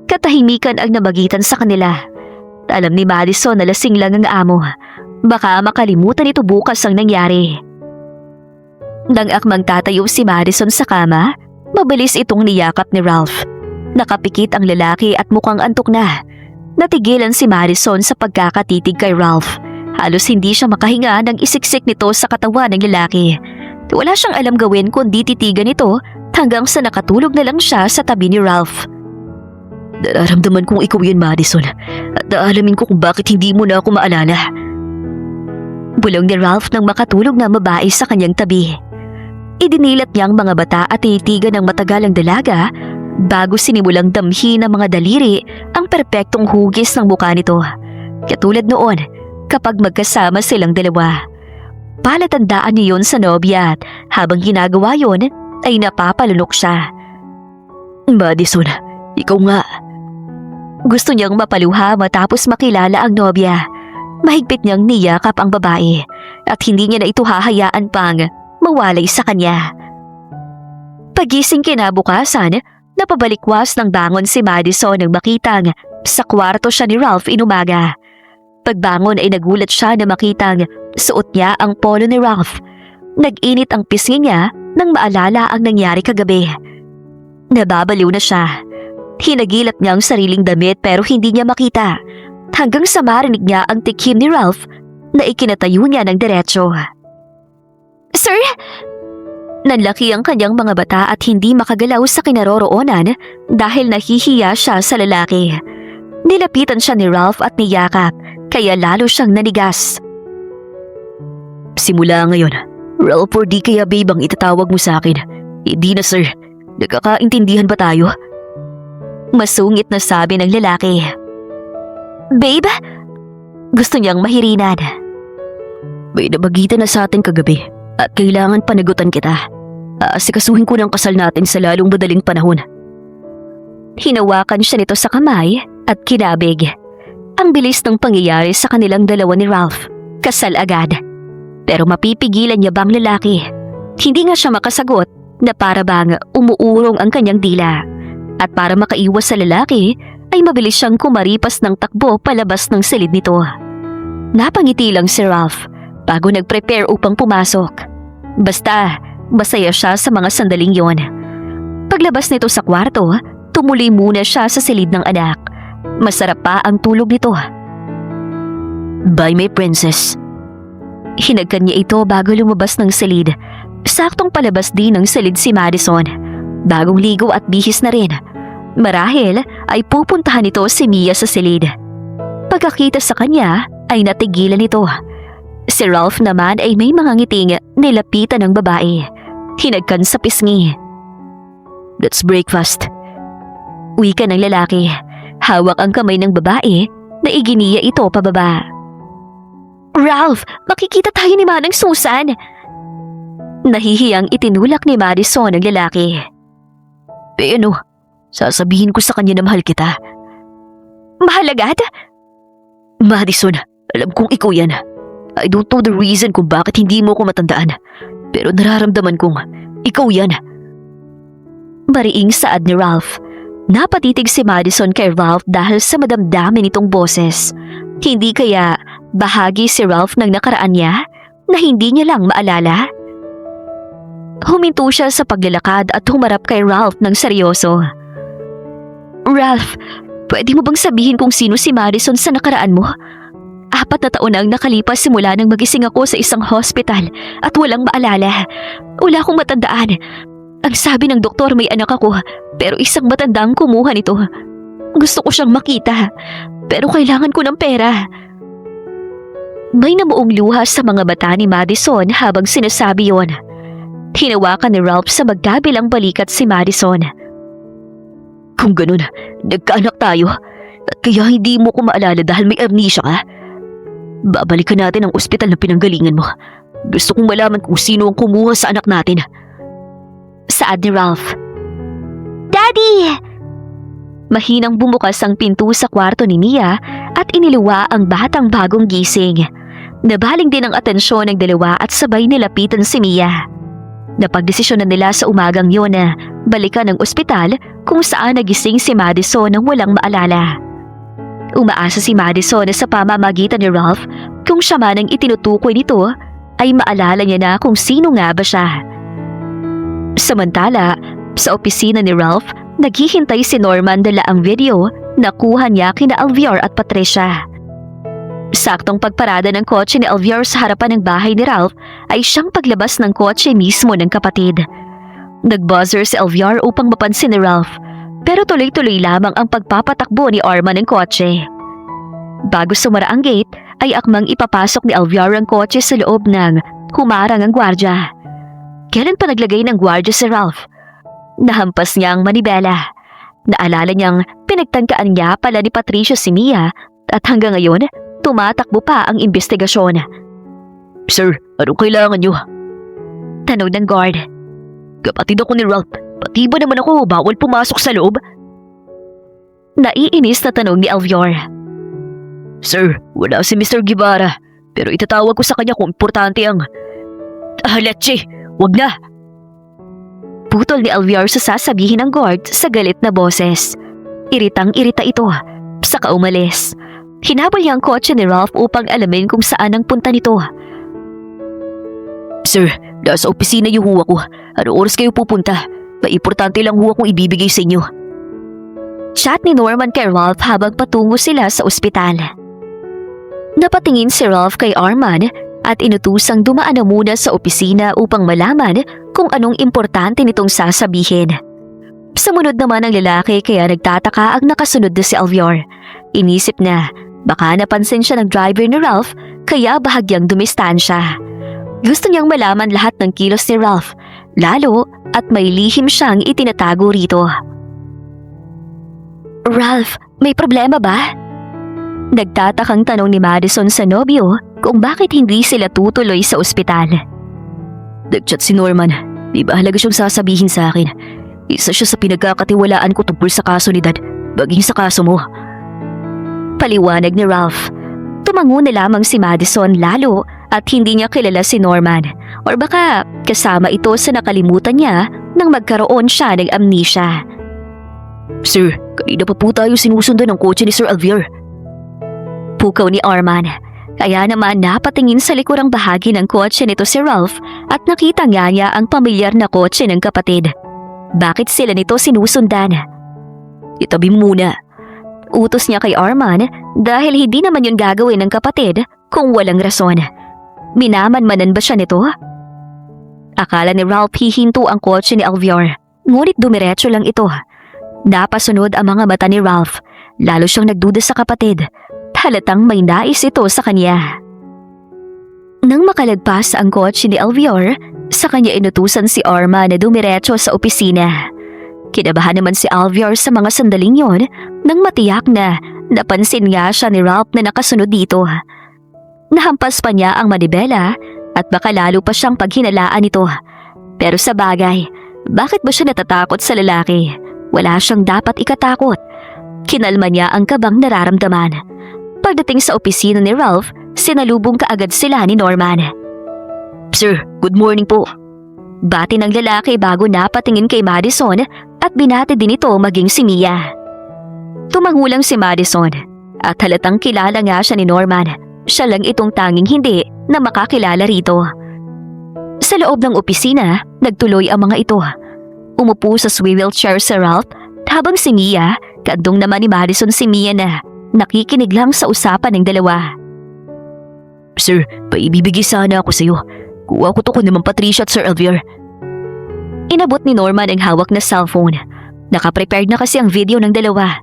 Katahimikan ang namagitan sa kanila. Alam ni Madison na lasing lang ang amo. Baka makalimutan ito bukas ang nangyari. Nang akmang tatayo si Madison sa kama, mabilis itong niyakap ni Ralph. Nakapikit ang lalaki at mukhang antok na. Natigilan si Madison sa pagkakatitig kay Ralph. Halos hindi siya makahinga nang isiksik nito sa katawan ng lalaki. Wala siyang alam gawin kundi titigan ito hanggang sa nakatulog na lang siya sa tabi ni Ralph. Nararamdaman kong ikaw yun, Madison, at naalamin ko kung bakit hindi mo na ako maalala. Bulong ni Ralph nang makatulog na babae sa kanyang tabi. Idinilat niya ang mga bata at tinitigan ng matagal ang dalaga bago sinimulang damhin ng mga daliri ang perpektong hugis ng mukha nito. Katulad noon, kapag magkasama silang dalawa. Palatandaan niya yun sa nobya at habang ginagawa yun ay napapalunok siya. Madison, ikaw nga. Gusto niyang mapaluha matapos makilala ang nobya. Mahigpit niyang niyakap ang babae at hindi niya na ito hahayaan pang mawalay sa kanya. Pagising kinabukasan, napabalikwas ng bangon si Madison nang makitang sa kwarto siya ni Ralph inumaga. Pagbangon ay nagulat siya na makitang suot niya ang polo ni Ralph. Nag-init ang pisngi niya nang maalala ang nangyari kagabi. Nababaliw na siya. Hinagilat niya ang sariling damit pero hindi niya makita hanggang sa marinig niya ang tikhim ni Ralph na ikinatayo niya ng diretsyo. Sir? Nanlaki ang kanyang mga bata at hindi makagalaw sa kinaroroonan dahil nahihiya siya sa lalaki. Nilapitan siya ni Ralph at niyakap kaya lalo siyang nanigas. Simula ngayon, Ralph or di kaya babe ang itatawag mo sa akin. Hindi na sir, nagkakaintindihan ba tayo? Masungit na sabi ng lalaki. Babe? Gusto niyang mahirinan. May nabagitan na sa atin kagabi at kailangan panagutan kita. Aasikasuhin ko ng kasal natin sa lalong madaling panahon. Hinawakan siya nito sa kamay at kinabig. Ang bilis ng pangyayari sa kanilang dalawa ni Ralph. Kasal agad. Pero mapipigilan niya bang lalaki? Hindi nga siya makasagot na para bang umuurong ang kanyang dila. At para makaiwas sa lalaki, ay mabilis siyang kumaripas ng takbo palabas ng silid nito. Napangiti lang si Ralph bago nag-prepare upang pumasok. Basta, masaya siya sa mga sandaling yon. Paglabas nito sa kwarto, tumuloy muna siya sa silid ng anak. Masarap pa ang tulog nito. Bye, my princess. Hinagkan niya ito bago lumabas ng silid. Saktong palabas din ng silid si Madison. Bagong ligo at bihis na rin. Marahil ay pupuntahan nito si Mia sa silid. Pagkakita sa kanya ay natigilan ito. Si Ralph naman ay may mga ngiting nilapitan ng babae. Hinagkan sa pisngi. That's breakfast. Wika ng lalaki. Hawak ang kamay ng babae na iginiya ito pababa. Ralph, makikita tayo ni Manang Susan. Nahihiyang itinulak ni Madison ang lalaki. Ano? Sasabihin ko sa kanya na mahal kita. Mahal agad? Madison, alam kong ikaw yan. I don't know the reason kung bakit hindi mo ko matandaan. Pero nararamdaman kong ikaw yan. Bariing saad ni Ralph. Napatitig si Madison kay Ralph dahil sa madamdamin nitong boses. Hindi kaya bahagi si Ralph ng nakaraan niya na hindi niya lang maalala? Huminto siya sa paglalakad at humarap kay Ralph ng seryoso. Ralph, pwede mo bang sabihin kung sino si Madison sa nakaraan mo? 4 na taon ang nakalipas simula nang magising ako sa isang hospital at walang maalala. Wala akong matandaan. Ang sabi ng doktor may anak ako, pero isang matandang kumuha nito. Gusto ko siyang makita, pero kailangan ko ng pera. May namuong luha sa mga mata ni Madison habang sinasabi yon. Hinawakan ni Ralph sa magkabilang balikat si Madison. Kung ganun, nagkaanak tayo. At kaya hindi mo ko maalala dahil may amnesia ka. Babalikan natin ang ospital na pinanggalingan mo. Gusto kong malaman kung sino ang kumuha sa anak natin. Saad ni Ralph. Daddy! Mahinang bumukas ang pinto sa kwarto ni Mia at iniluwa ang batang bagong gising. Nabaling din ang atensyon ng dalawa at sabay nilapitan si Mia. Napagdesisyon na nila sa umagang yun na balikan ang ospital kung saan nagising si Madison nang walang maalala. Umaasa si Madison na sa pamamagitan ni Ralph kung siya man ang itinutukoy nito ay maalala niya na kung sino nga ba siya. Samantala, sa opisina ni Ralph, naghihintay si Norman dala ang video na kuha niya kina Alviar at Patricia. Saktong pagparada ng kotse ni Alviar sa harapan ng bahay ni Ralph ay siyang paglabas ng kotse mismo ng kapatid. Nag-buzzer si Alviar upang mapansin ni Ralph, pero tuloy-tuloy lamang ang pagpapatakbo ni Arman ng kotse. Bago sumara ang gate, ay akmang ipapasok ni Alviar ang kotse sa loob ng humarang ang gwardya. Kailan pa naglagay ng gwardya si Ralph? Nahampas niya ang manibela. Naalala niyang pinagtangkaan niya pala ni Patricia si Mia at hanggang ngayon, tumatakbo pa ang investigasyon. Sir, anong kailangan niyo? Tanong ng guard. Kapatid ako ni Ralph. Pati ba naman ako bawal pumasok sa loob? Naiinis na tanong ni Alviar. Sir, wala si Mr. Guevara. Pero itatawag ko sa kanya kung importante ang... Leche, wag na! Putol ni Alviar sa sasabihin ng guard sa galit na boses. Iritang-irita ito. Saka umalis. Hinabol niya ang kotse ni Ralph upang alamin kung saan ang punta nito. Sir, nasa opisina yung huwa ko. Ano oras kayo pupunta? May importante lang huwa kong ibibigay sa inyo. Chat ni Norman kay Ralph habang patungo sila sa ospital. Napatingin si Ralph kay Arman at inutusang dumaan na muna sa opisina upang malaman kung anong importante nitong sasabihin. Sumunod naman ang lalaki kaya nagtataka ang nakasunod na si Alviar. Inisip na baka napansin siya ng driver ni Ralph kaya bahagyang dumistansya. Gusto niyang malaman lahat ng kilos ni Ralph, lalo at may lihim siyang itinatago rito. Ralph, may problema ba? Nagtatakang tanong ni Madison sa nobyo kung bakit hindi sila tutuloy sa ospital. Nag-chat si Norman. Di ba halaga siyang sasabihin sa akin? Isa siya sa pinagkakatiwalaan ko tungkol sa kaso ni Dad, baging sa kaso mo. Paliwanag ni Ralph. Tumango na lamang si Madison lalo at hindi niya kilala si Norman. Or baka kasama ito sa nakalimutan niya nang magkaroon siya ng amnesia. Sir, kanina pa po tayo sinusundan ng kotse ni Sir Alvier. Pukaw ni Arman. Kaya naman napatingin sa likurang bahagi ng kotse nito si Ralph at nakita nga niya ang pamilyar na kotse ng kapatid. Bakit sila nito sinusundan? Itabi muna. Utos niya kay Arman dahil hindi naman yun gagawin ng kapatid kung walang rason. Minamanmanan ba siya nito? Akala ni Ralph hihinto ang kotse ni Alvier, ngunit dumiretso lang ito. Napasunod ang mga mata ni Ralph, lalo siyang nagduda sa kapatid. Halatang may nais ito sa kanya. Nang makalagpas ang kotse ni Alvier, sa kanya inutusan si Arman na dumiretso sa opisina. Kinabahan naman si Alvier sa mga sandaling yon nang matiyak na napansin nga siya ni Ralph na nakasunod dito. Nahampas pa niya ang manibela at baka lalo pa siyang paghinalaan ito. Pero sa bagay, bakit ba siya natatakot sa lalaki? Wala siyang dapat ikatakot. Kinalma niya ang kabang nararamdaman. Pagdating sa opisina ni Ralph, sinalubong kaagad sila ni Norman. Sir, good morning po. Bati ng lalaki bago napatingin kay Madison at binati din ito maging si Mia. Tumangulang si Madison at halatang kilala nga siya ni Norman. Siya lang itong tanging hindi na makakilala rito. Sa loob ng opisina, nagtuloy ang mga ito. Umupo sa swivel chair si Ralph habang si Mia, kandong naman ni Madison si Mia na nakikinig lang sa usapan ng dalawa. Sir, paibibigay sana ako sa iyo. Kuha ko to ko naman Patricia at Sir Alvier. Inabot ni Norman ang hawak na cellphone. Nakaprepared na kasi ang video ng dalawa.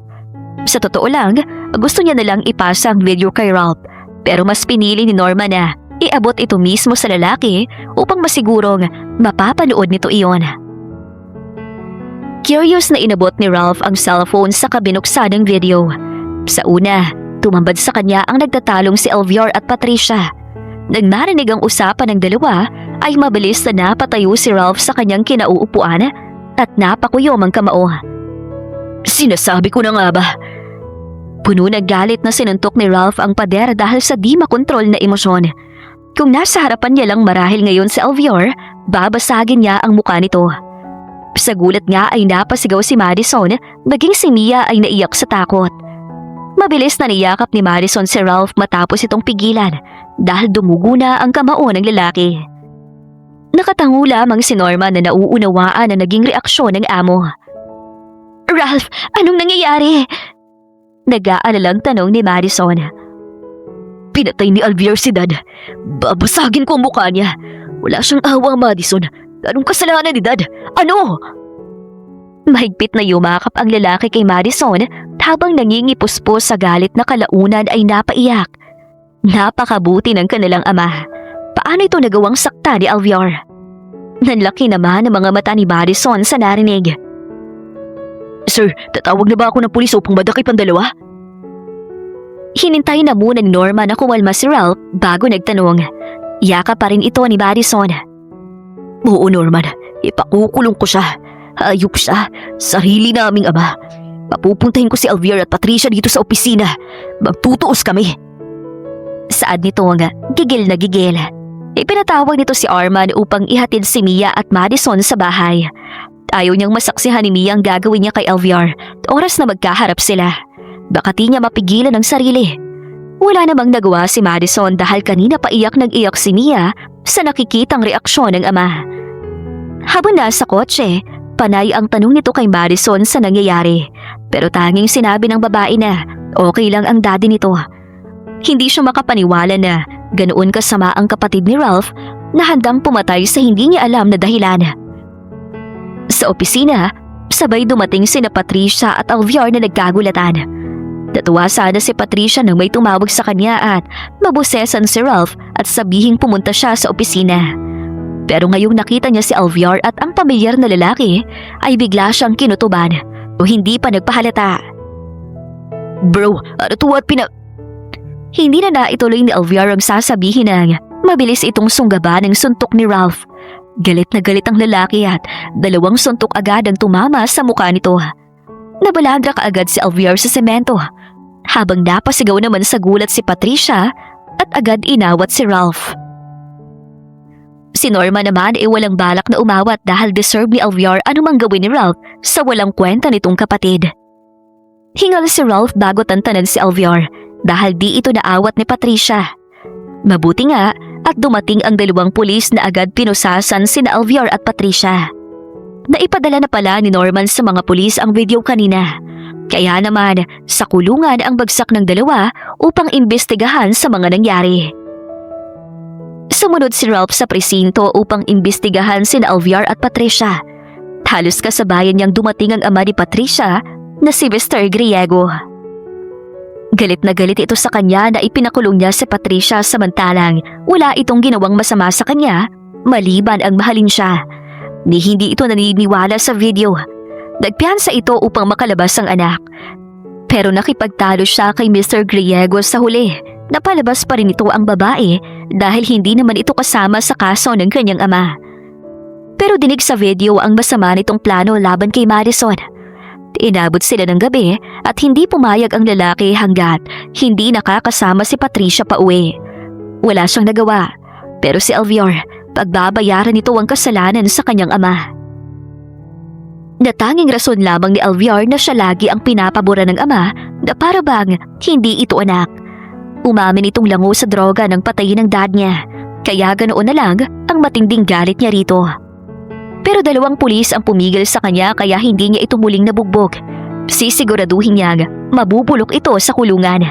Sa totoo lang, gusto niya na lang ipasa ang video kay Ralph. Pero mas pinili ni Norman na iabot ito mismo sa lalaki upang masigurong mapapanood nito iyon. Curious na inabot ni Ralph ang cellphone sa kabinuksan ng video. Sa una, tumambad sa kanya ang nagtatalong si Alvier at Patricia. Nang narinig ang usapan ng dalawa, ay mabilis na napatayo si Ralph sa kanyang kinauupuan at napakuyom ang kamao. Sinasabi ko na nga ba? Puno ng galit na sinuntok ni Ralph ang pader dahil sa di makontrol na emosyon. Kung nasa harapan niya lang marahil ngayon si Alvier, babasagin niya ang mukha nito. Sa gulat nga ay napasigaw si Madison, maging si Mia ay naiyak sa takot. Mabilis na niyakap ni Madison si Ralph matapos itong pigilan dahil dumugo na ang kamao ng lalaki. Nakatango lamang si Norman na nauunawaan ang naging reaksyon ng amo. Ralph, anong nangyayari? Nag-aalalang tanong ni Madison. Pinatay ni Alvier si Dad. Babasagin ko ang mukha niya. Wala siyang awang Madison. Anong kasalanan ni Dad? Ano? Mahigpit na yumakap ang lalaki kay Madison habang nangingipuspos sa galit na kalaunan ay napaiyak. Napakabuti ng kanilang ama. Paano ito nagawang sakta ni Alvier? Nanlaki naman ang mga mata ni Madison sa narinig. Sir, tatawag na ba ako ng pulis upang madakip ang dalawa? Hinintay na muna ni Norman na kumalma si Ralph bago nagtanong. Yakap pa rin ito ni Madison. Oo, Norman. Ipakukulong ko siya. Hayop siya. Sarili naming ama. Papupuntahin ko si Alvier at Patricia dito sa opisina. Magtutuos kami. Saad nito nga, gigil na gigil. Ipinatawag nito si Arman upang ihatid si Mia at Madison sa bahay. Ayaw niyang masaksihan ni Mia ang gagawin niya kay Alvier oras na magkaharap sila. Baka di niya mapigilan ang sarili. Wala namang nagawa si Madison dahil kanina pa iyak nag-iyak si Mia sa nakikitang reaksyon ng ama. Habang nasa kotse, panay ang tanong nito kay Madison sa nangyayari. Pero tanging sinabi ng babae na okay lang ang daddy nito. Hindi siya makapaniwala na ganoon kasama ang kapatid ni Ralph na handang pumatay sa hindi niya alam na dahilan. Sa opisina, sabay dumating sina Patricia at Alvier na nagkagulatan. Natuwa sana si Patricia nang may tumawag sa kanya at mabusesan si Ralph at sabihing pumunta siya sa opisina. Pero ngayong nakita niya si Alvier at ang pamilyar na lalaki, ay bigla siyang kinutuban o hindi pa nagpahalata. Bro, ano to at hindi na naituloy ni Alviar ang sasabihin ng mabilis itong sunggaban ng suntok ni Ralph. Galit na galit ang lalaki at 2 suntok agad ang tumama sa mukha nito. Nabalagra kaagad si Alviar sa semento, habang napasigaw naman sa gulat si Patricia at agad inawat si Ralph. Si Norma naman ay walang balak na umawat dahil deserve ni Alviar anumang gawin ni Ralph sa walang kwenta nitong kapatid. Hingal si Ralph bago tantanan si Alviar dahil di ito naawat ni Patricia. Mabuti nga at dumating ang 2 pulis na agad pinusasan sina Alviar at Patricia. Naipadala na pala ni Norman sa mga pulis ang video kanina. Kaya naman sa kulungan ang bagsak ng 2 upang imbestigahan sa mga nangyari. Sumunod si Ralph sa presinto upang imbestigahan sina Alviar at Patricia. Halos kasabayan niyang dumating ang ama ni Patricia na si Mr. Griego. Galit na galit ito sa kanya na ipinakulong niya si Patricia samantalang wala itong ginawang masama sa kanya maliban ang mahalin siya. Ni hindi ito naniniwala sa video. Nagpiyansa ito upang makalabas ang anak. Pero nakipagtalo siya kay Mr. Griego sa huli. Napalabas pa rin ito ang babae dahil hindi naman ito kasama sa kaso ng kanyang ama. Pero dinig sa video ang masama nitong plano laban kay Madison. Inabot sila ng gabi at hindi pumayag ang lalaki hanggat hindi nakakasama si Patricia pa uwi. Wala siyang nagawa, pero si Alviar, pagbabayaran nito ang kasalanan sa kanyang ama. Natanging rason lamang ni Alviar na siya lagi ang pinapabura ng ama na para bang hindi ito anak. Umamin itong lango sa droga ng patayin ng dad niya, kaya ganoon na lang ang matinding galit niya rito. Pero 2 pulis ang pumigil sa kanya kaya hindi niya ito muling nabugbog. Sisiguraduhin niyang mabubulok ito sa kulungan.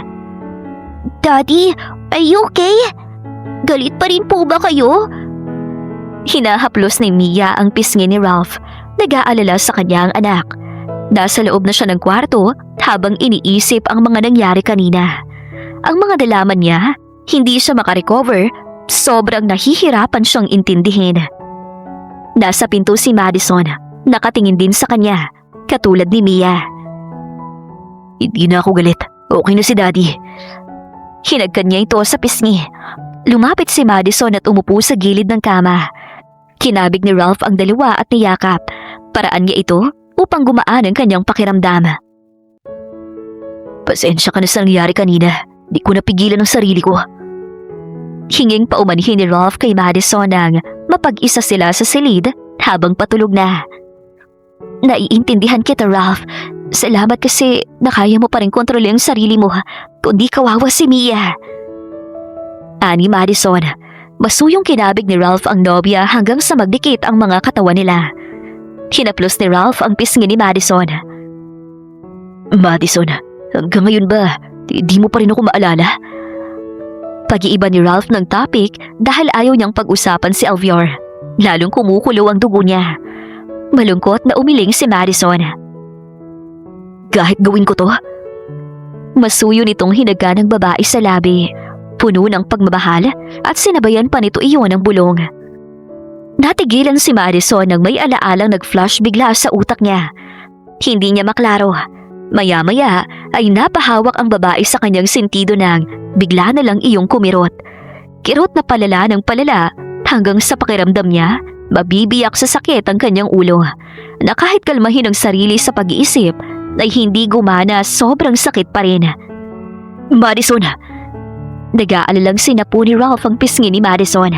Daddy, are you okay? Galit pa rin po ba kayo? Hinahaplos ni Mia ang pisngi ni Ralph. Nag-aalala sa kanyang anak. Nasa loob na siya ng kwarto habang iniisip ang mga nangyari kanina. Ang mga dalaman niya, hindi siya makarecover, sobrang nahihirapan siyang intindihin. Nasa pinto si Madison, nakatingin din sa kanya, katulad ni Mia. Hindi na ako galit, okay na si Daddy. Hinagkan niya ito sa pisngi. Lumapit si Madison at umupo sa gilid ng kama. Kinabig ni Ralph ang 2 at niyakap. Paraan niya ito upang gumaan ang kanyang pakiramdam. Pasensya ka na sa nangyari kanina. Di ko napigilan ang sarili ko. Hinging paumanhin ni Ralph kay Madison nang mapag-isa sila sa silid habang patulog na. Naiintindihan kita, Ralph. Salamat kasi nakaya mo pa rin kontrolin ang sarili mo, kundi kawawa si Mia. Ani Madison, masuyong kinabig ni Ralph ang nobya hanggang sa magdikit ang mga katawan nila. Hinaplos ni Ralph ang pisngi ni Madison. Madison, hanggang ngayon ba, di mo pa rin ako maalala? Pag-iiba ni Ralph ng topic dahil ayaw niyang pag-usapan si Alviar. Lalong kumukulo ang dugo niya. Malungkot na umiling si Madison. Kahit gawin ko to? Masuyo nitong hinaga ng babae sa labi. Puno ng pagmamahal at sinabayan pa nito iyon ng bulong. Natigilan si Madison nang may alaalang nag-flash bigla sa utak niya. Hindi niya maklaro. Maya-maya ay napahawak ang babae sa kanyang sentido nang bigla na lang iyong kumirot. Kirot na palala ng palala hanggang sa pakiramdam niya, mabibiyak sa sakit ang kanyang ulo. Na kahit kalmahin ang sarili sa pag-iisip, ay hindi gumana, sobrang sakit pa rin. Madison! Nag-aalalang sinapo ni Ralph ang pisngi ni Madison.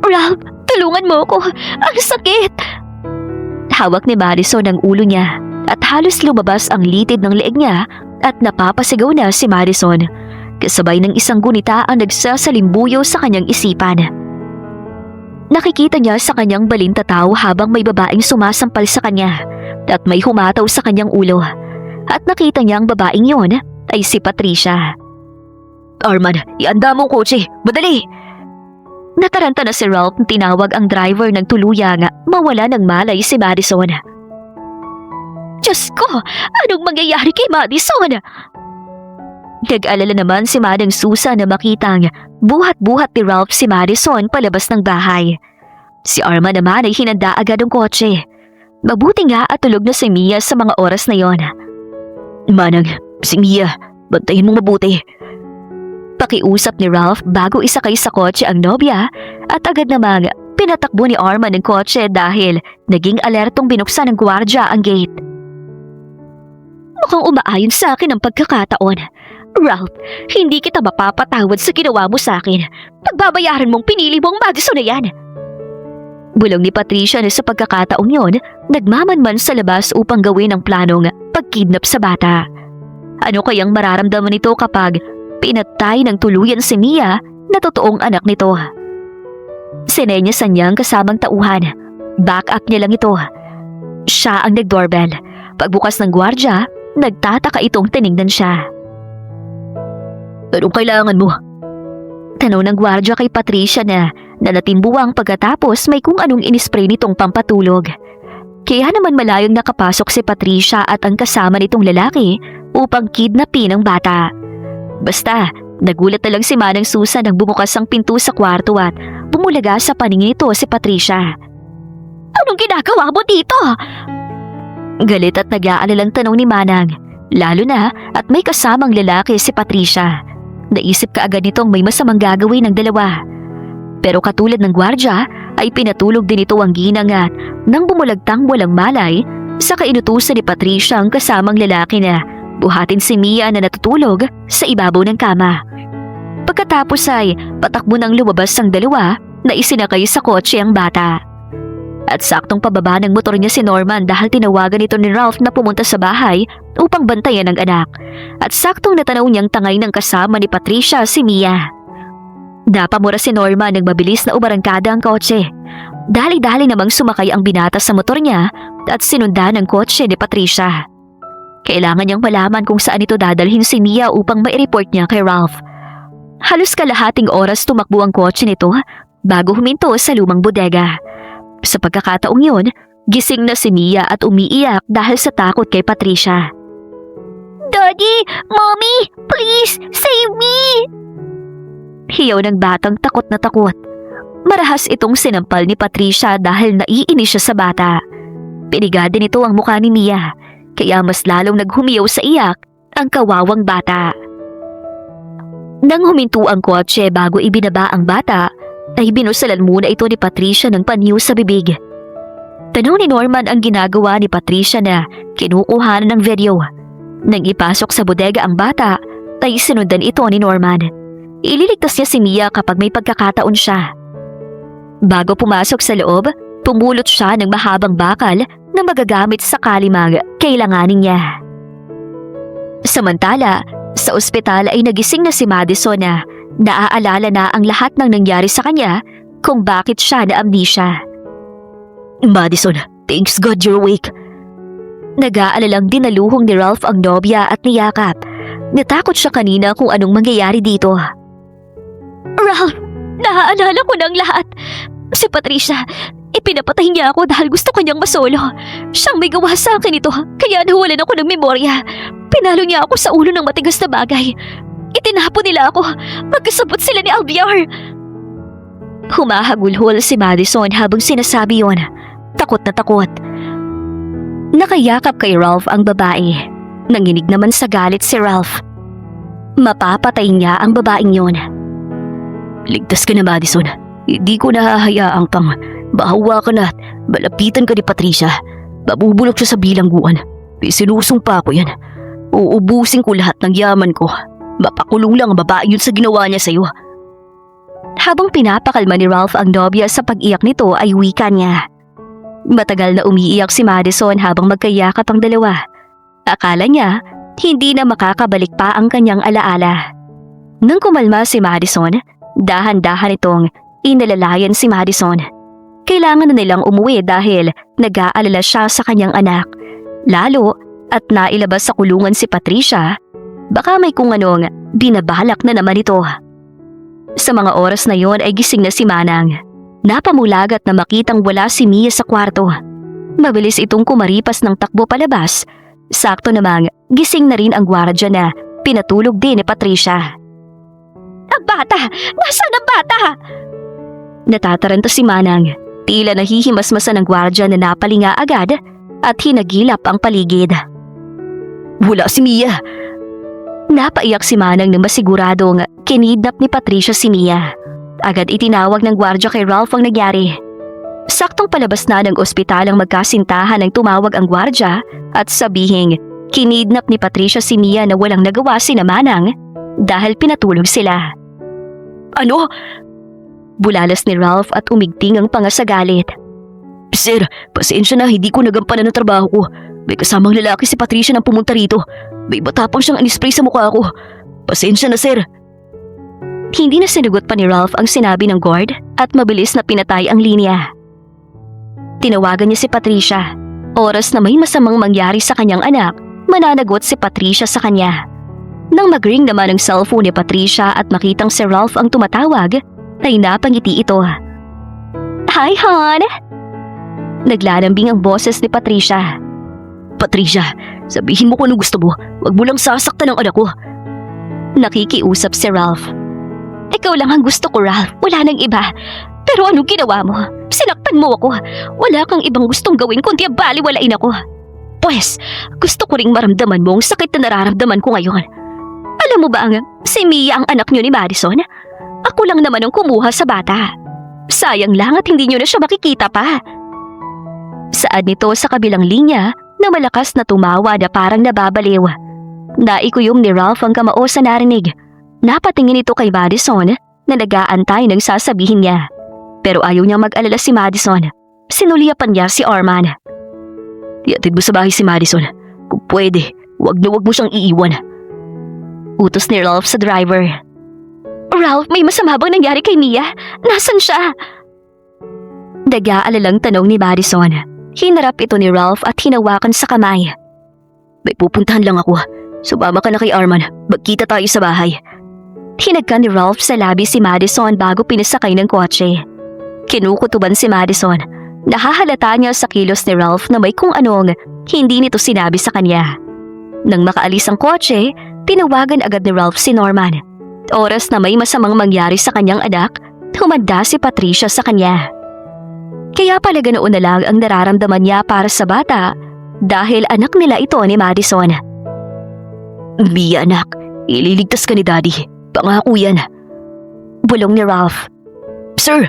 Ralph, tulungan mo ako! Ang sakit! Hawak ni Madison ang ulo niya at halos lumabas ang litid ng leeg niya at napapasigaw na si Madison. Kasabay ng isang gunita ang nagsasalimbuyo sa kanyang isipan. Nakikita niya sa kanyang balintataw habang may babaeng sumasampal sa kanya at may humataw sa kanyang ulo. At nakita niya ang babaeng yon ay si Patricia. Arman, ianda mo ang kotse! Madali! Nataranta na si Ralph na tinawag ang driver ng tuluyang mawala ng malay si Madison. Diyos ko! Anong mangyayari kay Madison? Nag-alala naman si Madang Susan na makitang buhat-buhat ni Ralph si Madison palabas ng bahay. Si Arman naman ay hinanda agad ang kotse. Mabuti nga at tulog na si Mia sa mga oras na yon. Manang, si Mia, bantayin mong mabuti. Pakiusap ni Ralph bago isakay sa kotse ang nobya at agad namang pinatakbo ni Arman ng kotse dahil naging alertong binuksan ng gwardya ang gate. Mukhang umaayon sa akin ang pagkakataon. Ralph, hindi kita mapapatawad sa ginawa mo sa akin. Pagbabayaran mong pinili mong Madison na yan. Bulong ni Patricia na sa pagkakataong yon, nagmamanman sa labas upang gawin ang planong pagkidnap sa bata. Ano kayang mararamdaman nito kapag pinatay ng tuluyan si Mia na totoong anak nito? Sinenyasan niya ang kasamang tauhan. Back up niya lang ito. Siya ang nag-doorbell. Pagbukas ng gwardya, nagtataka itong tinignan siya. Anong kailangan mo? Tanong ng gwardya kay Patricia na nalatimbuwang pagkatapos may kung anong inispray nitong pampatulog. Kaya naman malayong nakapasok si Patricia at ang kasama nitong lalaki upang kidnapin ang bata. Basta, nagulat na lang si Manang Susan nang bumukas ang pinto sa kwarto at bumulaga sa paningin nito si Patricia. Anong ginagawa mo dito? Galit at nag-aalalang tanong ni Manang, lalo na at may kasamang lalaki si Patricia. Naisip kaagad nitong may masamang gagawin ng dalawa. Pero katulad ng gwardya ay pinatulog din ito ang ginang at nang bumulagtang walang malay, saka inutusan ni Patricia ang kasamang lalaki na buhatin si Mia na natutulog sa ibabaw ng kama. Pagkatapos ay patakbo nang lumabas ang dalawa na isinakay sa kotse ang bata. At saktong pababa ng motor niya si Norman dahil tinawagan ito ni Ralph na pumunta sa bahay upang bantayan ang anak. At saktong natanaw niyang tangay ng kasama ni Patricia si Mia. Napamura si Norman nang mabilis na umarangkada ang kotse. Dali-dali namang sumakay ang binata sa motor niya at sinundan ang kotse ni Patricia. Kailangan niyang malaman kung saan ito dadalhin si Mia upang mai-report niya kay Ralph. Halos kalahating oras tumakbo ang kotse nito bago huminto sa lumang bodega. Sa pagkakataong yun, gising na si Mia at umiiyak dahil sa takot kay Patricia. Daddy! Mommy! Please! Save me! Hiyaw ng batang takot na takot. Marahas itong sinampal ni Patricia dahil naiinis siya sa bata. Piniga din ito ang mukha ni Mia, kaya mas lalong naghumiyaw sa iyak ang kawawang bata. Nang huminto ang kotse bago ibinaba ang bata, ay binusalan muna ito ni Patricia ng panyo sa bibig. Tanong ni Norman ang ginagawa ni Patricia na kinukuhanan ng video. Nang ipasok sa bodega ang bata, ay sinundan ito ni Norman. Ililigtas niya si Mia kapag may pagkakataon siya. Bago pumasok sa loob, pumulot siya ng mahabang bakal na magagamit sa kalimang kailanganin niya. Samantala, sa ospital ay nagising na si Madison na naaalala na ang lahat ng nangyari sa kanya kung bakit siya na-amnesia. Madison, thanks God you're awake. Nag-aalalang dinaluhong ni Ralph ang nobya at niyakap. Natakot siya kanina kung anong mangyayari dito. Ralph, naaalala ko ng lahat. Si Patricia, ipinapatay niya ako dahil gusto kanyang masolo. Siyang may gawa sa akin ito, kaya nawalan ako ng memorya. Pinalo niya ako sa ulo ng matigas na bagay. Itinapon nila ako. Magkasabot sila ni Albiar. Humahagulhol si Madison habang sinasabi yon. Takot na takot. Nakayakap kay Ralph ang babae. Nanginig naman sa galit si Ralph. Mapapatay niya ang babaeng yon. Ligtas ka na, Madison. Hindi ko nahahayaang pang bahawa ka na at malapitan ka ni Patricia. Mabubulok siya sa bilangguan. Sinusumpa ko yan. Uubusin ko lahat ng yaman ko. Mapakulong lang ang babae yun sa ginawa niya sa'yo. Habang pinapakalma ni Ralph ang nobya sa pag-iyak nito ay wika niya. Matagal na umiiyak si Madison habang magkayakap ang dalawa. Akala niya, hindi na makakabalik pa ang kanyang alaala. Nang kumalma si Madison, dahan-dahan itong inalalayan si Madison. Kailangan na nilang umuwi dahil nag-aalala siya sa kanyang anak. Lalo at nailabas sa kulungan si Patricia, baka may kung anong binabalak na naman ito. Sa mga oras na yon ay gising na si Manang. Napamulagat na makitang wala si Mia sa kwarto. Mabilis itong kumaripas ng takbo palabas. Sakto namang gising na rin ang gwardya na pinatulog din ni Patricia. Ang bata! Nasaan ang bata? Natataranta si Manang. Tila nahihimasmasan ng gwardya na napalinga agad at hinagilap ang paligid. Wala si Mia! Napaiyak si Manang nang masiguradong kinidnap ni Patricia si Mia. Agad itinawag ng gwardya kay Ralph ang nangyari. Saktong palabas na ng ospital ang magkasintahan nang tumawag ang gwardya at sabihing kinidnap ni Patricia si Mia na walang nagawa si Manang dahil pinatulog sila. Ano? Bulalas ni Ralph at umigting ang panga sa galit. Sir, pasensya na, hindi ko nagampanan ng trabaho ko. May kasamang lalaki si Patricia nang pumunta rito. May matapang siyang inispray sa mukha ko. Pasensya na, sir. Hindi na sinugot pa ni Ralph ang sinabi ng guard at mabilis na pinatay ang linya. Tinawagan niya si Patricia. Oras na may masamang mangyari sa kanyang anak, mananagot si Patricia sa kanya. Nang mag-ring naman ang cellphone ni Patricia at makitang si Ralph ang tumatawag, ay napangiti ito. Hi, hon! Naglalambing ang boses ni Patricia. Patricia, sabihin mo kung ano gusto mo. Huwag mo lang sasaktan ang anak ko. Nakikiusap si Ralph. Ikaw lang ang gusto ko, Ralph. Wala nang iba. Pero anong ginawa mo? Sinaktan mo ako. Wala kang ibang gustong gawin kundi baliwalain ako. Pwes, gusto ko ring maramdaman mo ang sakit na nararamdaman ko ngayon. Alam mo ba si Mia ang anak niyo ni Madison? Ako lang naman ang kumuha sa bata. Sayang lang at hindi niyo na siya makikita pa. Saad nito sa kabilang linya na malakas na tumawa na parang nababaliw. Naikuyong ni Ralph ang kamao sa narinig. Napatingin ito kay Madison na nag-aantay ng sasabihin niya. Pero ayaw niyang mag-alala si Madison. Sinuliapan niya si Arman. Iatid mo sa bahay si Madison. Kung pwede, wag mo siyang iiwan. Utos ni Ralph sa driver. Ralph, may masama bang nangyari kay Mia? Nasaan siya? Nag-aalalang tanong ni Madison. Hinarap ito ni Ralph at hinawakan sa kamay. May pupuntahan lang ako. Sumama ka na kay Arman. Magkita tayo sa bahay. Hinagka ni Ralph sa labi si Madison bago pinasakay ng kotse. Kinukutuban si Madison. Nahahalata niya sa kilos ni Ralph na may kung anong hindi nito sinabi sa kanya. Nang makaalis ang kotse, tinawagan agad ni Ralph si Norman. Oras na may masamang mangyari sa kanyang anak, humanda si Patricia sa kanya. Kaya pala ganoon na lang ang nararamdaman niya para sa bata dahil anak nila ito ni Madison. Mia, anak, ililigtas ka ni Daddy. Pangako yan. Bulong ni Ralph. Sir!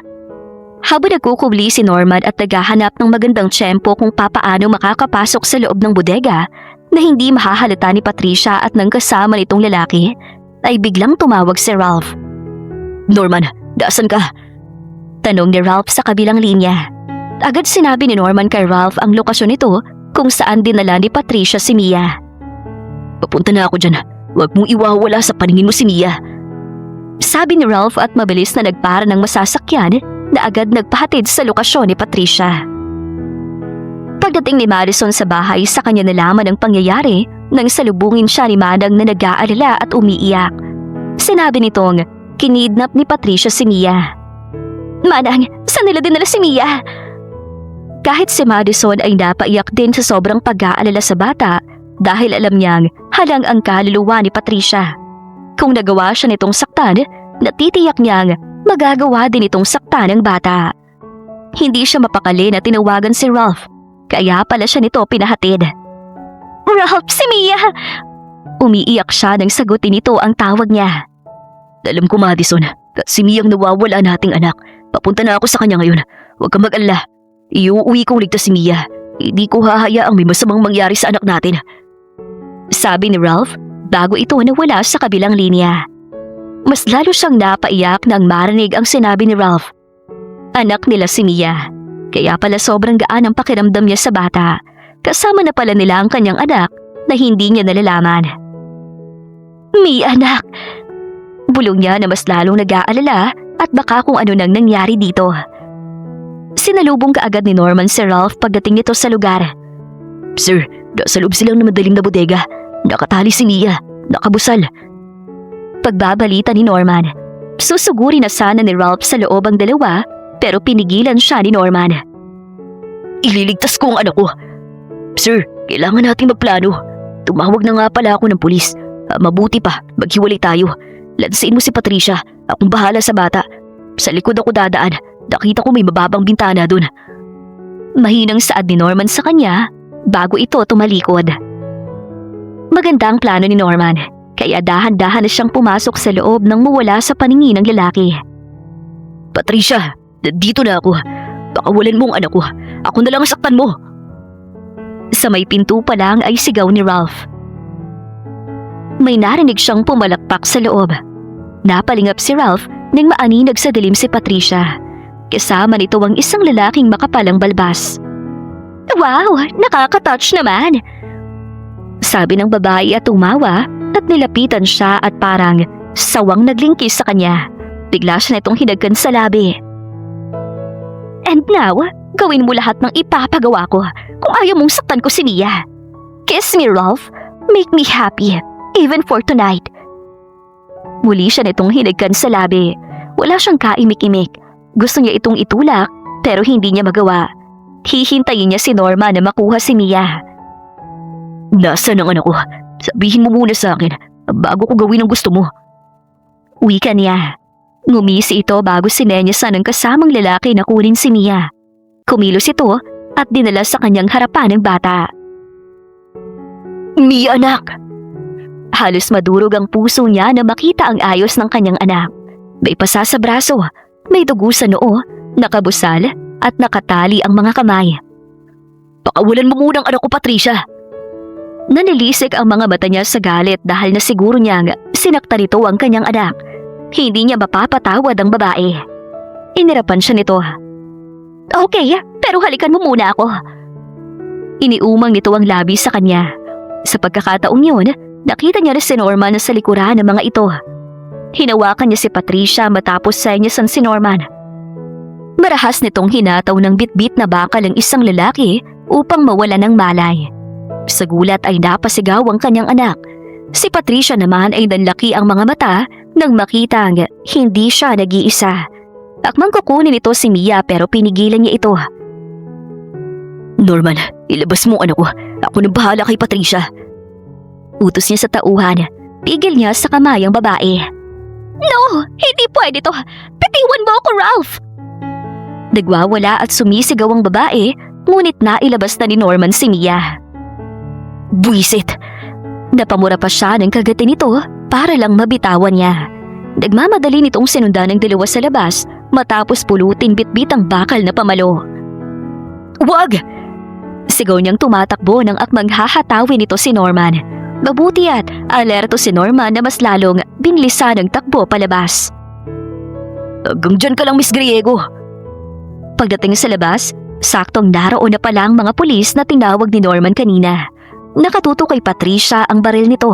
Habang nagkukubli si Norman at naghahanap ng magandang tiyempo kung papaano makakapasok sa loob ng bodega na hindi mahahalata ni Patricia at ng kasama nitong lalaki, ay biglang tumawag si Ralph. Norman, daasan ka? Tanong ni Ralph sa kabilang linya. Agad sinabi ni Norman kay Ralph ang lokasyon nito kung saan dinala ni Patricia si Mia. Papunta na ako dyan. Huwag mong iwawala sa paningin mo si Mia. Sabi ni Ralph at mabilis na nagpara ng masasakyan na agad nagpahatid sa lokasyon ni Patricia. Pagdating ni Madison sa bahay, sa kanya nalaman ang pangyayari nang salubungin siya ni Manang na nag-aalala at umiiyak. Sinabi nitong kinidnap ni Patricia si Mia. Manang, saan nila dinala si Mia? Kahit si Madison ay napaiyak din sa sobrang pag-aalala sa bata dahil alam niyang halang ang kaluluwa ni Patricia. Kung nagawa siya nitong saktan, natitiyak niyang magagawa din itong saktan ng bata. Hindi siya mapakali na tinawagan si Ralph, kaya pala siya nito pinahatid. Ralph, si Mia! Umiiyak siya nang sagutin nito ang tawag niya. Alam ko, Madison, si Mia ang nawawala nating anak. Papunta na ako sa kanya ngayon. Huwag kang mag-alala. Iuuwi kong ligtas si Mia. Hindi ko hahayaang may masamang mangyari sa anak natin. Sabi ni Ralph bago ito nawala sa kabilang linya. Mas lalo siyang napaiyak nang marinig ang sinabi ni Ralph. Anak nila si Mia. Kaya pala sobrang gaan ang pakiramdam niya sa bata. Kasama na pala nila ang kanyang anak na hindi niya nalalaman. Mia, anak! Bulong niya na mas lalong nag-aalala at baka kung ano nang nangyari dito. Sinalubong kaagad ni Norman si Ralph pagdating nito sa lugar. Sir, nasa loob silang na madaling na bodega. Nakatali si Mia. Nakabusal. Pagbabalita ni Norman, susuguri na sana ni Ralph sa loob ang dalawa pero pinigilan siya ni Norman. Ililigtas ko ang anak ko. Sir, kailangan nating magplano. Tumawag na nga pala ako ng pulis. Mabuti pa, maghiwalay tayo. Lansain mo si Patricia. Akong bahala sa bata. Sa likod ako dadaan. Nakita ko may mababang bintana dun. Mahinang saad ni Norman sa kanya bago ito tumalikod. Maganda ang plano ni Norman. kaya dahan-dahan na siyang pumasok sa loob nang mawala sa paningin ng lalaki. Patricia, dito na ako. Pakawalan mo ang anak ko. Ako na lang ang saktan mo. Sa may pinto pa lang ay sigaw ni Ralph. May narinig siyang pumalakpak sa loob. Napalingap si Ralph nang maaninag sa dilim si Patricia. Kasama nito ang isang lalaking makapalang balbas. Wow, nakaka-touch naman! Sabi ng babae at tumawa at nilapitan siya at parang sawang naglingkis sa kanya. Bigla siya nitong hinagkan sa labi. And now, gawin mo lahat ng ipapagawa ko kung ayaw mong saktan ko si Mia. Kiss me, Ralph. Make me happy. Even for tonight. Muli siya nitong hinagkan sa labi. Wala siyang kaimik-imik. Gusto niya itong itulak pero hindi niya magawa. Hihintayin niya si Norma na makuha si Mia. Nasaan ang anak ko? Sabihin mo muna sa akin bago ko gawin ang gusto mo. Wika niya. Ngumisi ito bago sinenyasan ng kasamang lalaki na kunin si Mia. Kumilos ito at dinala sa kanyang harapan ng bata. Mia, anak! Halos madurog ang puso niya na makita ang ayos ng kanyang anak. May pasa sa braso, may dugo sa noo, nakabusal at nakatali ang mga kamay. Pakawalan mo muna ang anak ko, Patricia! Nanilisik ang mga mata niya sa galit dahil nasiguro niyang sinaktan nito ang kanyang anak. Hindi niya mapapatawad ang babae. Inirapan siya nito. Okay, pero halikan mo muna ako. Iniumang nito ang labi sa kanya. Sa pagkakataong yun, nakita niya rin si Norman sa likuran ng mga ito. Hinawakan niya si Patricia matapos senyasan si Norman. Marahas nitong hinataw ng bitbit na bakal ang isang lalaki upang mawala ng malay. Sa gulat ay napasigaw ang kanyang anak. Si Patricia naman ay nanlaki ang mga mata nang makitang hindi siya nag-iisa. Akmang kukunin ito si Mia pero pinigilan niya ito. Norman, ilabas mo anak ko. Ako nang bahala kay Patricia. Utos niya sa tauhan. Pigil niya sa kamay ang babae. No! Hindi pwede to! Bitiwan mo ako, Ralph! Nagwawala at sumisigaw ang babae, ngunit nailabas na ni Norman si Mia. Buisit! Napamura pa siya ng kagati nito para lang mabitawan niya. Nagmamadali nitong sinundan ng dalawa sa labas matapos pulutin bitbit ang bakal na pamalo. Wag! Sigaw niyang tumatakbo ng akmang hahatawin nito si Norman. Mabuti at alerto si Norman na mas lalong binlisan ng takbo palabas. Hanggang dyan ka lang, Miss Griego. Pagdating sa labas, saktong naroon na pala ang mga pulis na tinawag ni Norman kanina. Nakatuto kay Patricia ang baril nito.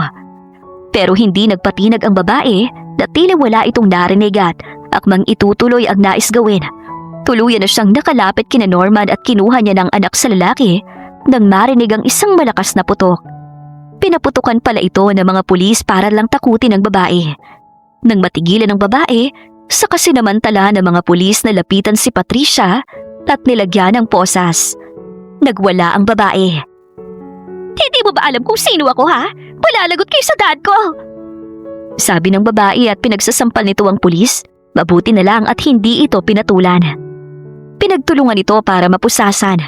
Pero hindi nagpatinag ang babae na tila wala itong narinig at akmang itutuloy ang nais gawin. Tuluyan na siyang nakalapit kina Norman at kinuha niya ng anak sa lalaki nang marinig ang isang malakas na putok. Pinaputukan pala ito ng mga pulis para lang takutin ang babae. Nang matigilan ang babae, saka sinamantala ng mga pulis na lapitan si Patricia at nilagyan ng posas. Nagwala ang babae. Hindi mo ba alam kung sino ako, ha? Palalagot kayo sa dad ko! Sabi ng babae at pinagsasampal nito ang pulis. Mabuti na lang at hindi ito pinatulan. Pinagtulungan ito para mapusasan.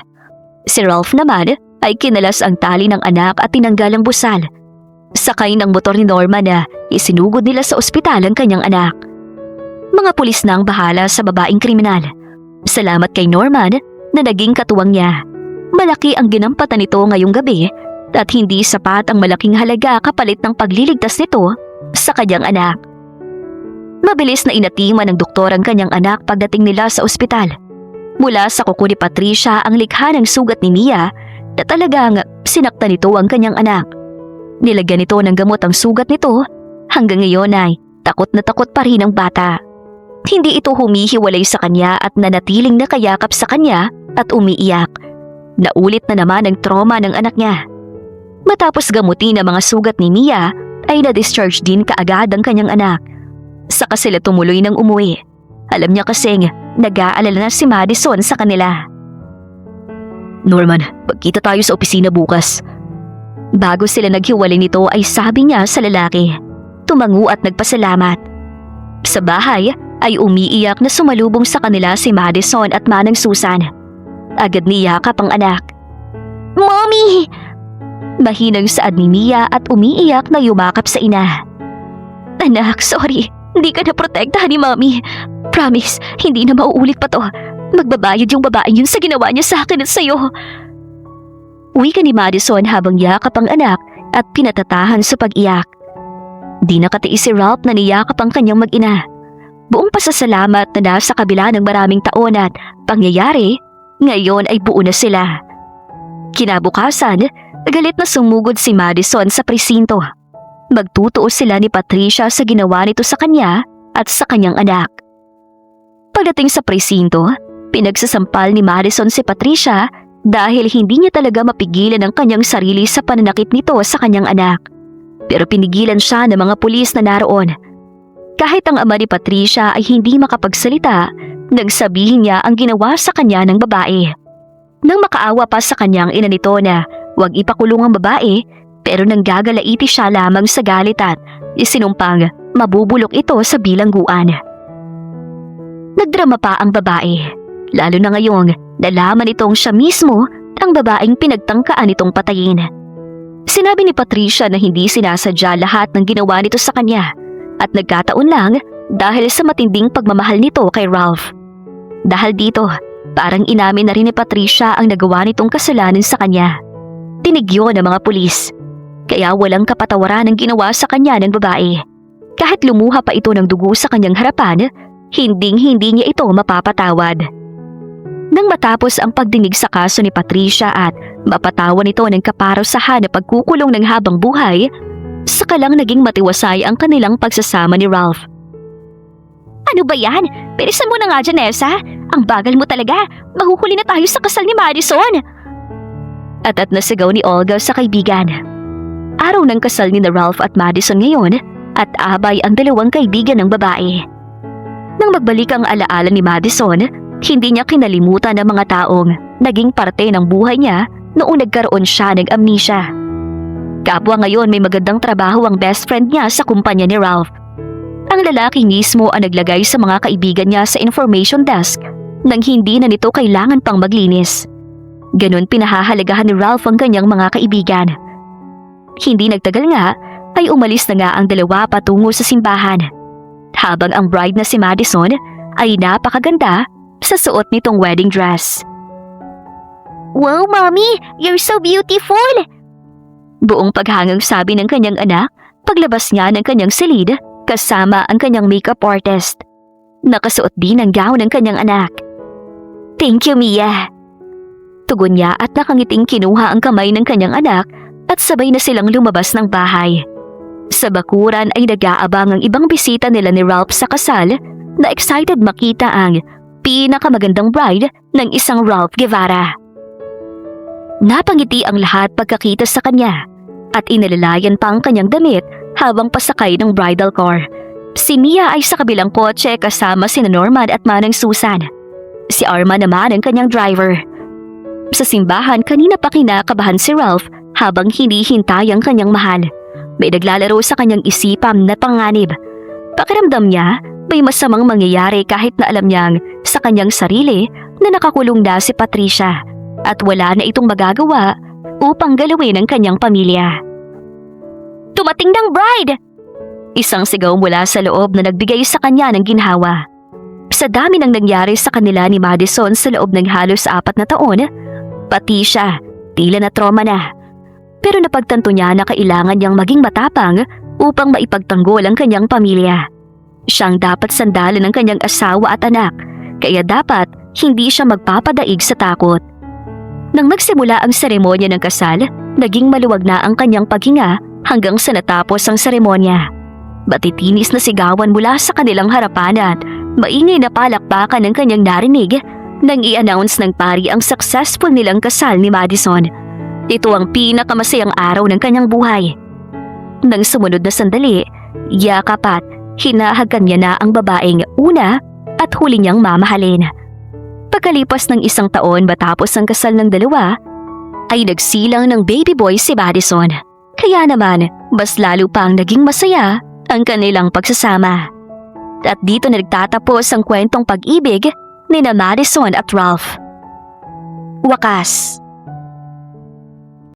Si Ralph naman ay kinalas ang tali ng anak at tinanggal ang busal. Sakay ng motor ni Norma na isinugod nila sa ospital ang kanyang anak. Mga pulis na ang bahala sa babaeng kriminal. Salamat kay Norman na naging katuwang niya. Malaki ang ginampatan nito ngayong gabi at hindi sapat ang malaking halaga kapalit ng pagliligtas nito sa kanyang anak. Mabilis na inatiman ng doktor ang kanyang anak pagdating nila sa ospital. Mula sa kuko ni Patricia ang likha ng sugat ni Mia na talagang sinaktan nito ang kanyang anak. Nilagyan nito ng gamot ang sugat nito hanggang ngayon ay takot na takot pa rin ang bata. Hindi ito humihiwalay sa kanya at nanatiling nakayakap sa kanya at umiiyak. Naulit na naman ang trauma ng anak niya. Matapos gamutin ang mga sugat ni Mia ay na-discharge din kaagad ang kanyang anak. Saka sila tumuloy ng umuwi. Alam niya kasing nag-aalala na si Madison sa kanila. Norman, magkita tayo sa opisina bukas. Bago sila naghiwalay nito ay sabi niya sa lalaki. Tumango at nagpasalamat. Sa bahay ay umiiyak na sumalubong sa kanila si Madison at Manang Susan. Agad niyakap ang anak. Mommy! Mahinang saad ni Mia at umiiyak na yumakap sa ina. Anak, sorry. Hindi ka naprotektahan ni Mami. Promise, hindi na mauulit pa to. Magbabayad yung babaeng yun sa ginawa niya sa akin at sa'yo. Wika ni Madison habang yakap ang anak at pinatatahan sa pag-iyak. Di nakatiis si Ralph na niyakap ang kanyang mag-ina. Buong pasasalamat na nasa kabila ng maraming taon at pangyayari, ngayon ay buo na sila. Kinabukasan, galit na sumugod si Madison sa presinto. Magtutuos sila ni Patricia sa ginawa nito sa kanya at sa kanyang anak. Pagdating sa presinto, pinagsasampal ni Madison si Patricia dahil hindi niya talaga mapigilan ang kanyang sarili sa pananakit nito sa kanyang anak. Pero pinigilan siya ng mga pulis na naroon. Kahit ang ama ni Patricia ay hindi makapagsalita, nagsabihin niya ang ginawa sa kanya ng babae. Nang makaawa pa sa kanyang ina nito na huwag ipakulong ang babae, pero nanggagalaiti siya lamang sa galit at isinumpang mabubulok ito sa bilangguan. Nagdrama pa ang babae, lalo na ngayong nalaman itong siya mismo ang babaeng pinagtangkaan itong patayin. Sinabi ni Patricia na hindi sinasadya lahat ng ginawa nito sa kanya at nagkataon lang dahil sa matinding pagmamahal nito kay Ralph. Dahil dito, parang inamin na rin ni Patricia ang nagawa nitong kasalanan sa kanya. Tinigyo ng mga pulis. Kaya walang kapatawaran ang ginawa sa kanya ng babae. Kahit lumuha pa ito ng dugo sa kanyang harapan, hindi niya ito mapapatawad. Nang matapos ang pagdinig sa kaso ni Patricia at mapatawan ito ng kaparusahan na pagkukulong ng habang buhay, saka lang naging matiwasay ang kanilang pagsasama ni Ralph. Ano ba yan? Bilisan mo na nga, Janessa. Ang bagal mo talaga. Mahuhuli na tayo sa kasal ni Madison. At nasigaw ni Olga sa kaibigan. Araw ng kasal ni Ralph at Madison ngayon at abay ang dalawang kaibigan ng babae. Nang magbalik ang alaala ni Madison, hindi niya kinalimutan ang mga taong naging parte ng buhay niya noong nagkaroon siya ng amnesia. Kapwa ngayon may magandang trabaho ang best friend niya sa kumpanya ni Ralph. Ang lalaki mismo ang naglagay sa mga kaibigan niya sa information desk nang hindi na nito kailangan pang maglinis. Ganon pinahahalagahan ni Ralph ang kanyang mga kaibigan. Hindi nagtagal nga ay umalis na nga ang dalawa patungo sa simbahan. Habang ang bride na si Madison ay napakaganda sa suot nitong wedding dress. Wow, Mommy! You're so beautiful! Buong paghangang sabi ng kanyang anak paglabas niya ng kanyang silid kasama ang kanyang makeup artist. Nakasuot din ang gown ng kanyang anak. Thank you, Mia! Tugon niya at nakangiting kinuha ang kamay ng kanyang anak at sabay na silang lumabas ng bahay. Sa bakuran ay nag-aabang ang ibang bisita nila ni Ralph sa kasal na excited makita ang pinakamagandang bride ng isang Ralph Guevara. Napangiti ang lahat pagkakita sa kanya at inalalayan pa ang kanyang damit habang pasakay ng bridal car. Si Mia ay sa kabilang kotse kasama sina Norman at Manang Susan. Si Arma naman ang kanyang driver. Sa simbahan kanina pa kinakabahan si Ralph habang hinihintay ang kanyang mahal. May naglalaro sa kanyang isipan na panganib. Pakiramdam niya may masamang mangyayari kahit na alam niyang sa kanyang sarili na nakakulong na si Patricia at wala na itong magagawa upang galawin ang kanyang pamilya. Tumating ng bride! Isang sigaw mula sa loob na nagbigay sa kanya ng ginhawa. Sa dami ng nangyari sa kanila ni Madison sa loob ng halos 4 na taon, pati siya, tila na trauma na. Pero napagtanto niya na kailangan niyang maging matapang upang maipagtanggol ang kanyang pamilya. Siyang dapat sandalan ng kanyang asawa at anak, kaya dapat hindi siya magpapadaig sa takot. Nang magsimula ang seremonya ng kasal, naging maluwag na ang kanyang paghinga hanggang sa natapos ang seremonya. Batitinis na sigawan mula sa kanilang harapan at maingay na palakpakan ng kanyang narinig nang i-announce ng pari ang successful nilang kasal ni Madison. Ito ang pinakamasayang araw ng kanyang buhay. Nang sumunod na sandali, yakap at hinahagan niya na ang babaeng una at huli niyang mamahalin. Pagkalipas ng 1 taon matapos ang kasal ng dalawa, ay nagsilang ng baby boy si Madison. Kaya naman, mas lalo pang naging masaya ang kanilang pagsasama. At dito na nagtatapos ang kwentong pag-ibig ni Madison at Ralph. Wakas.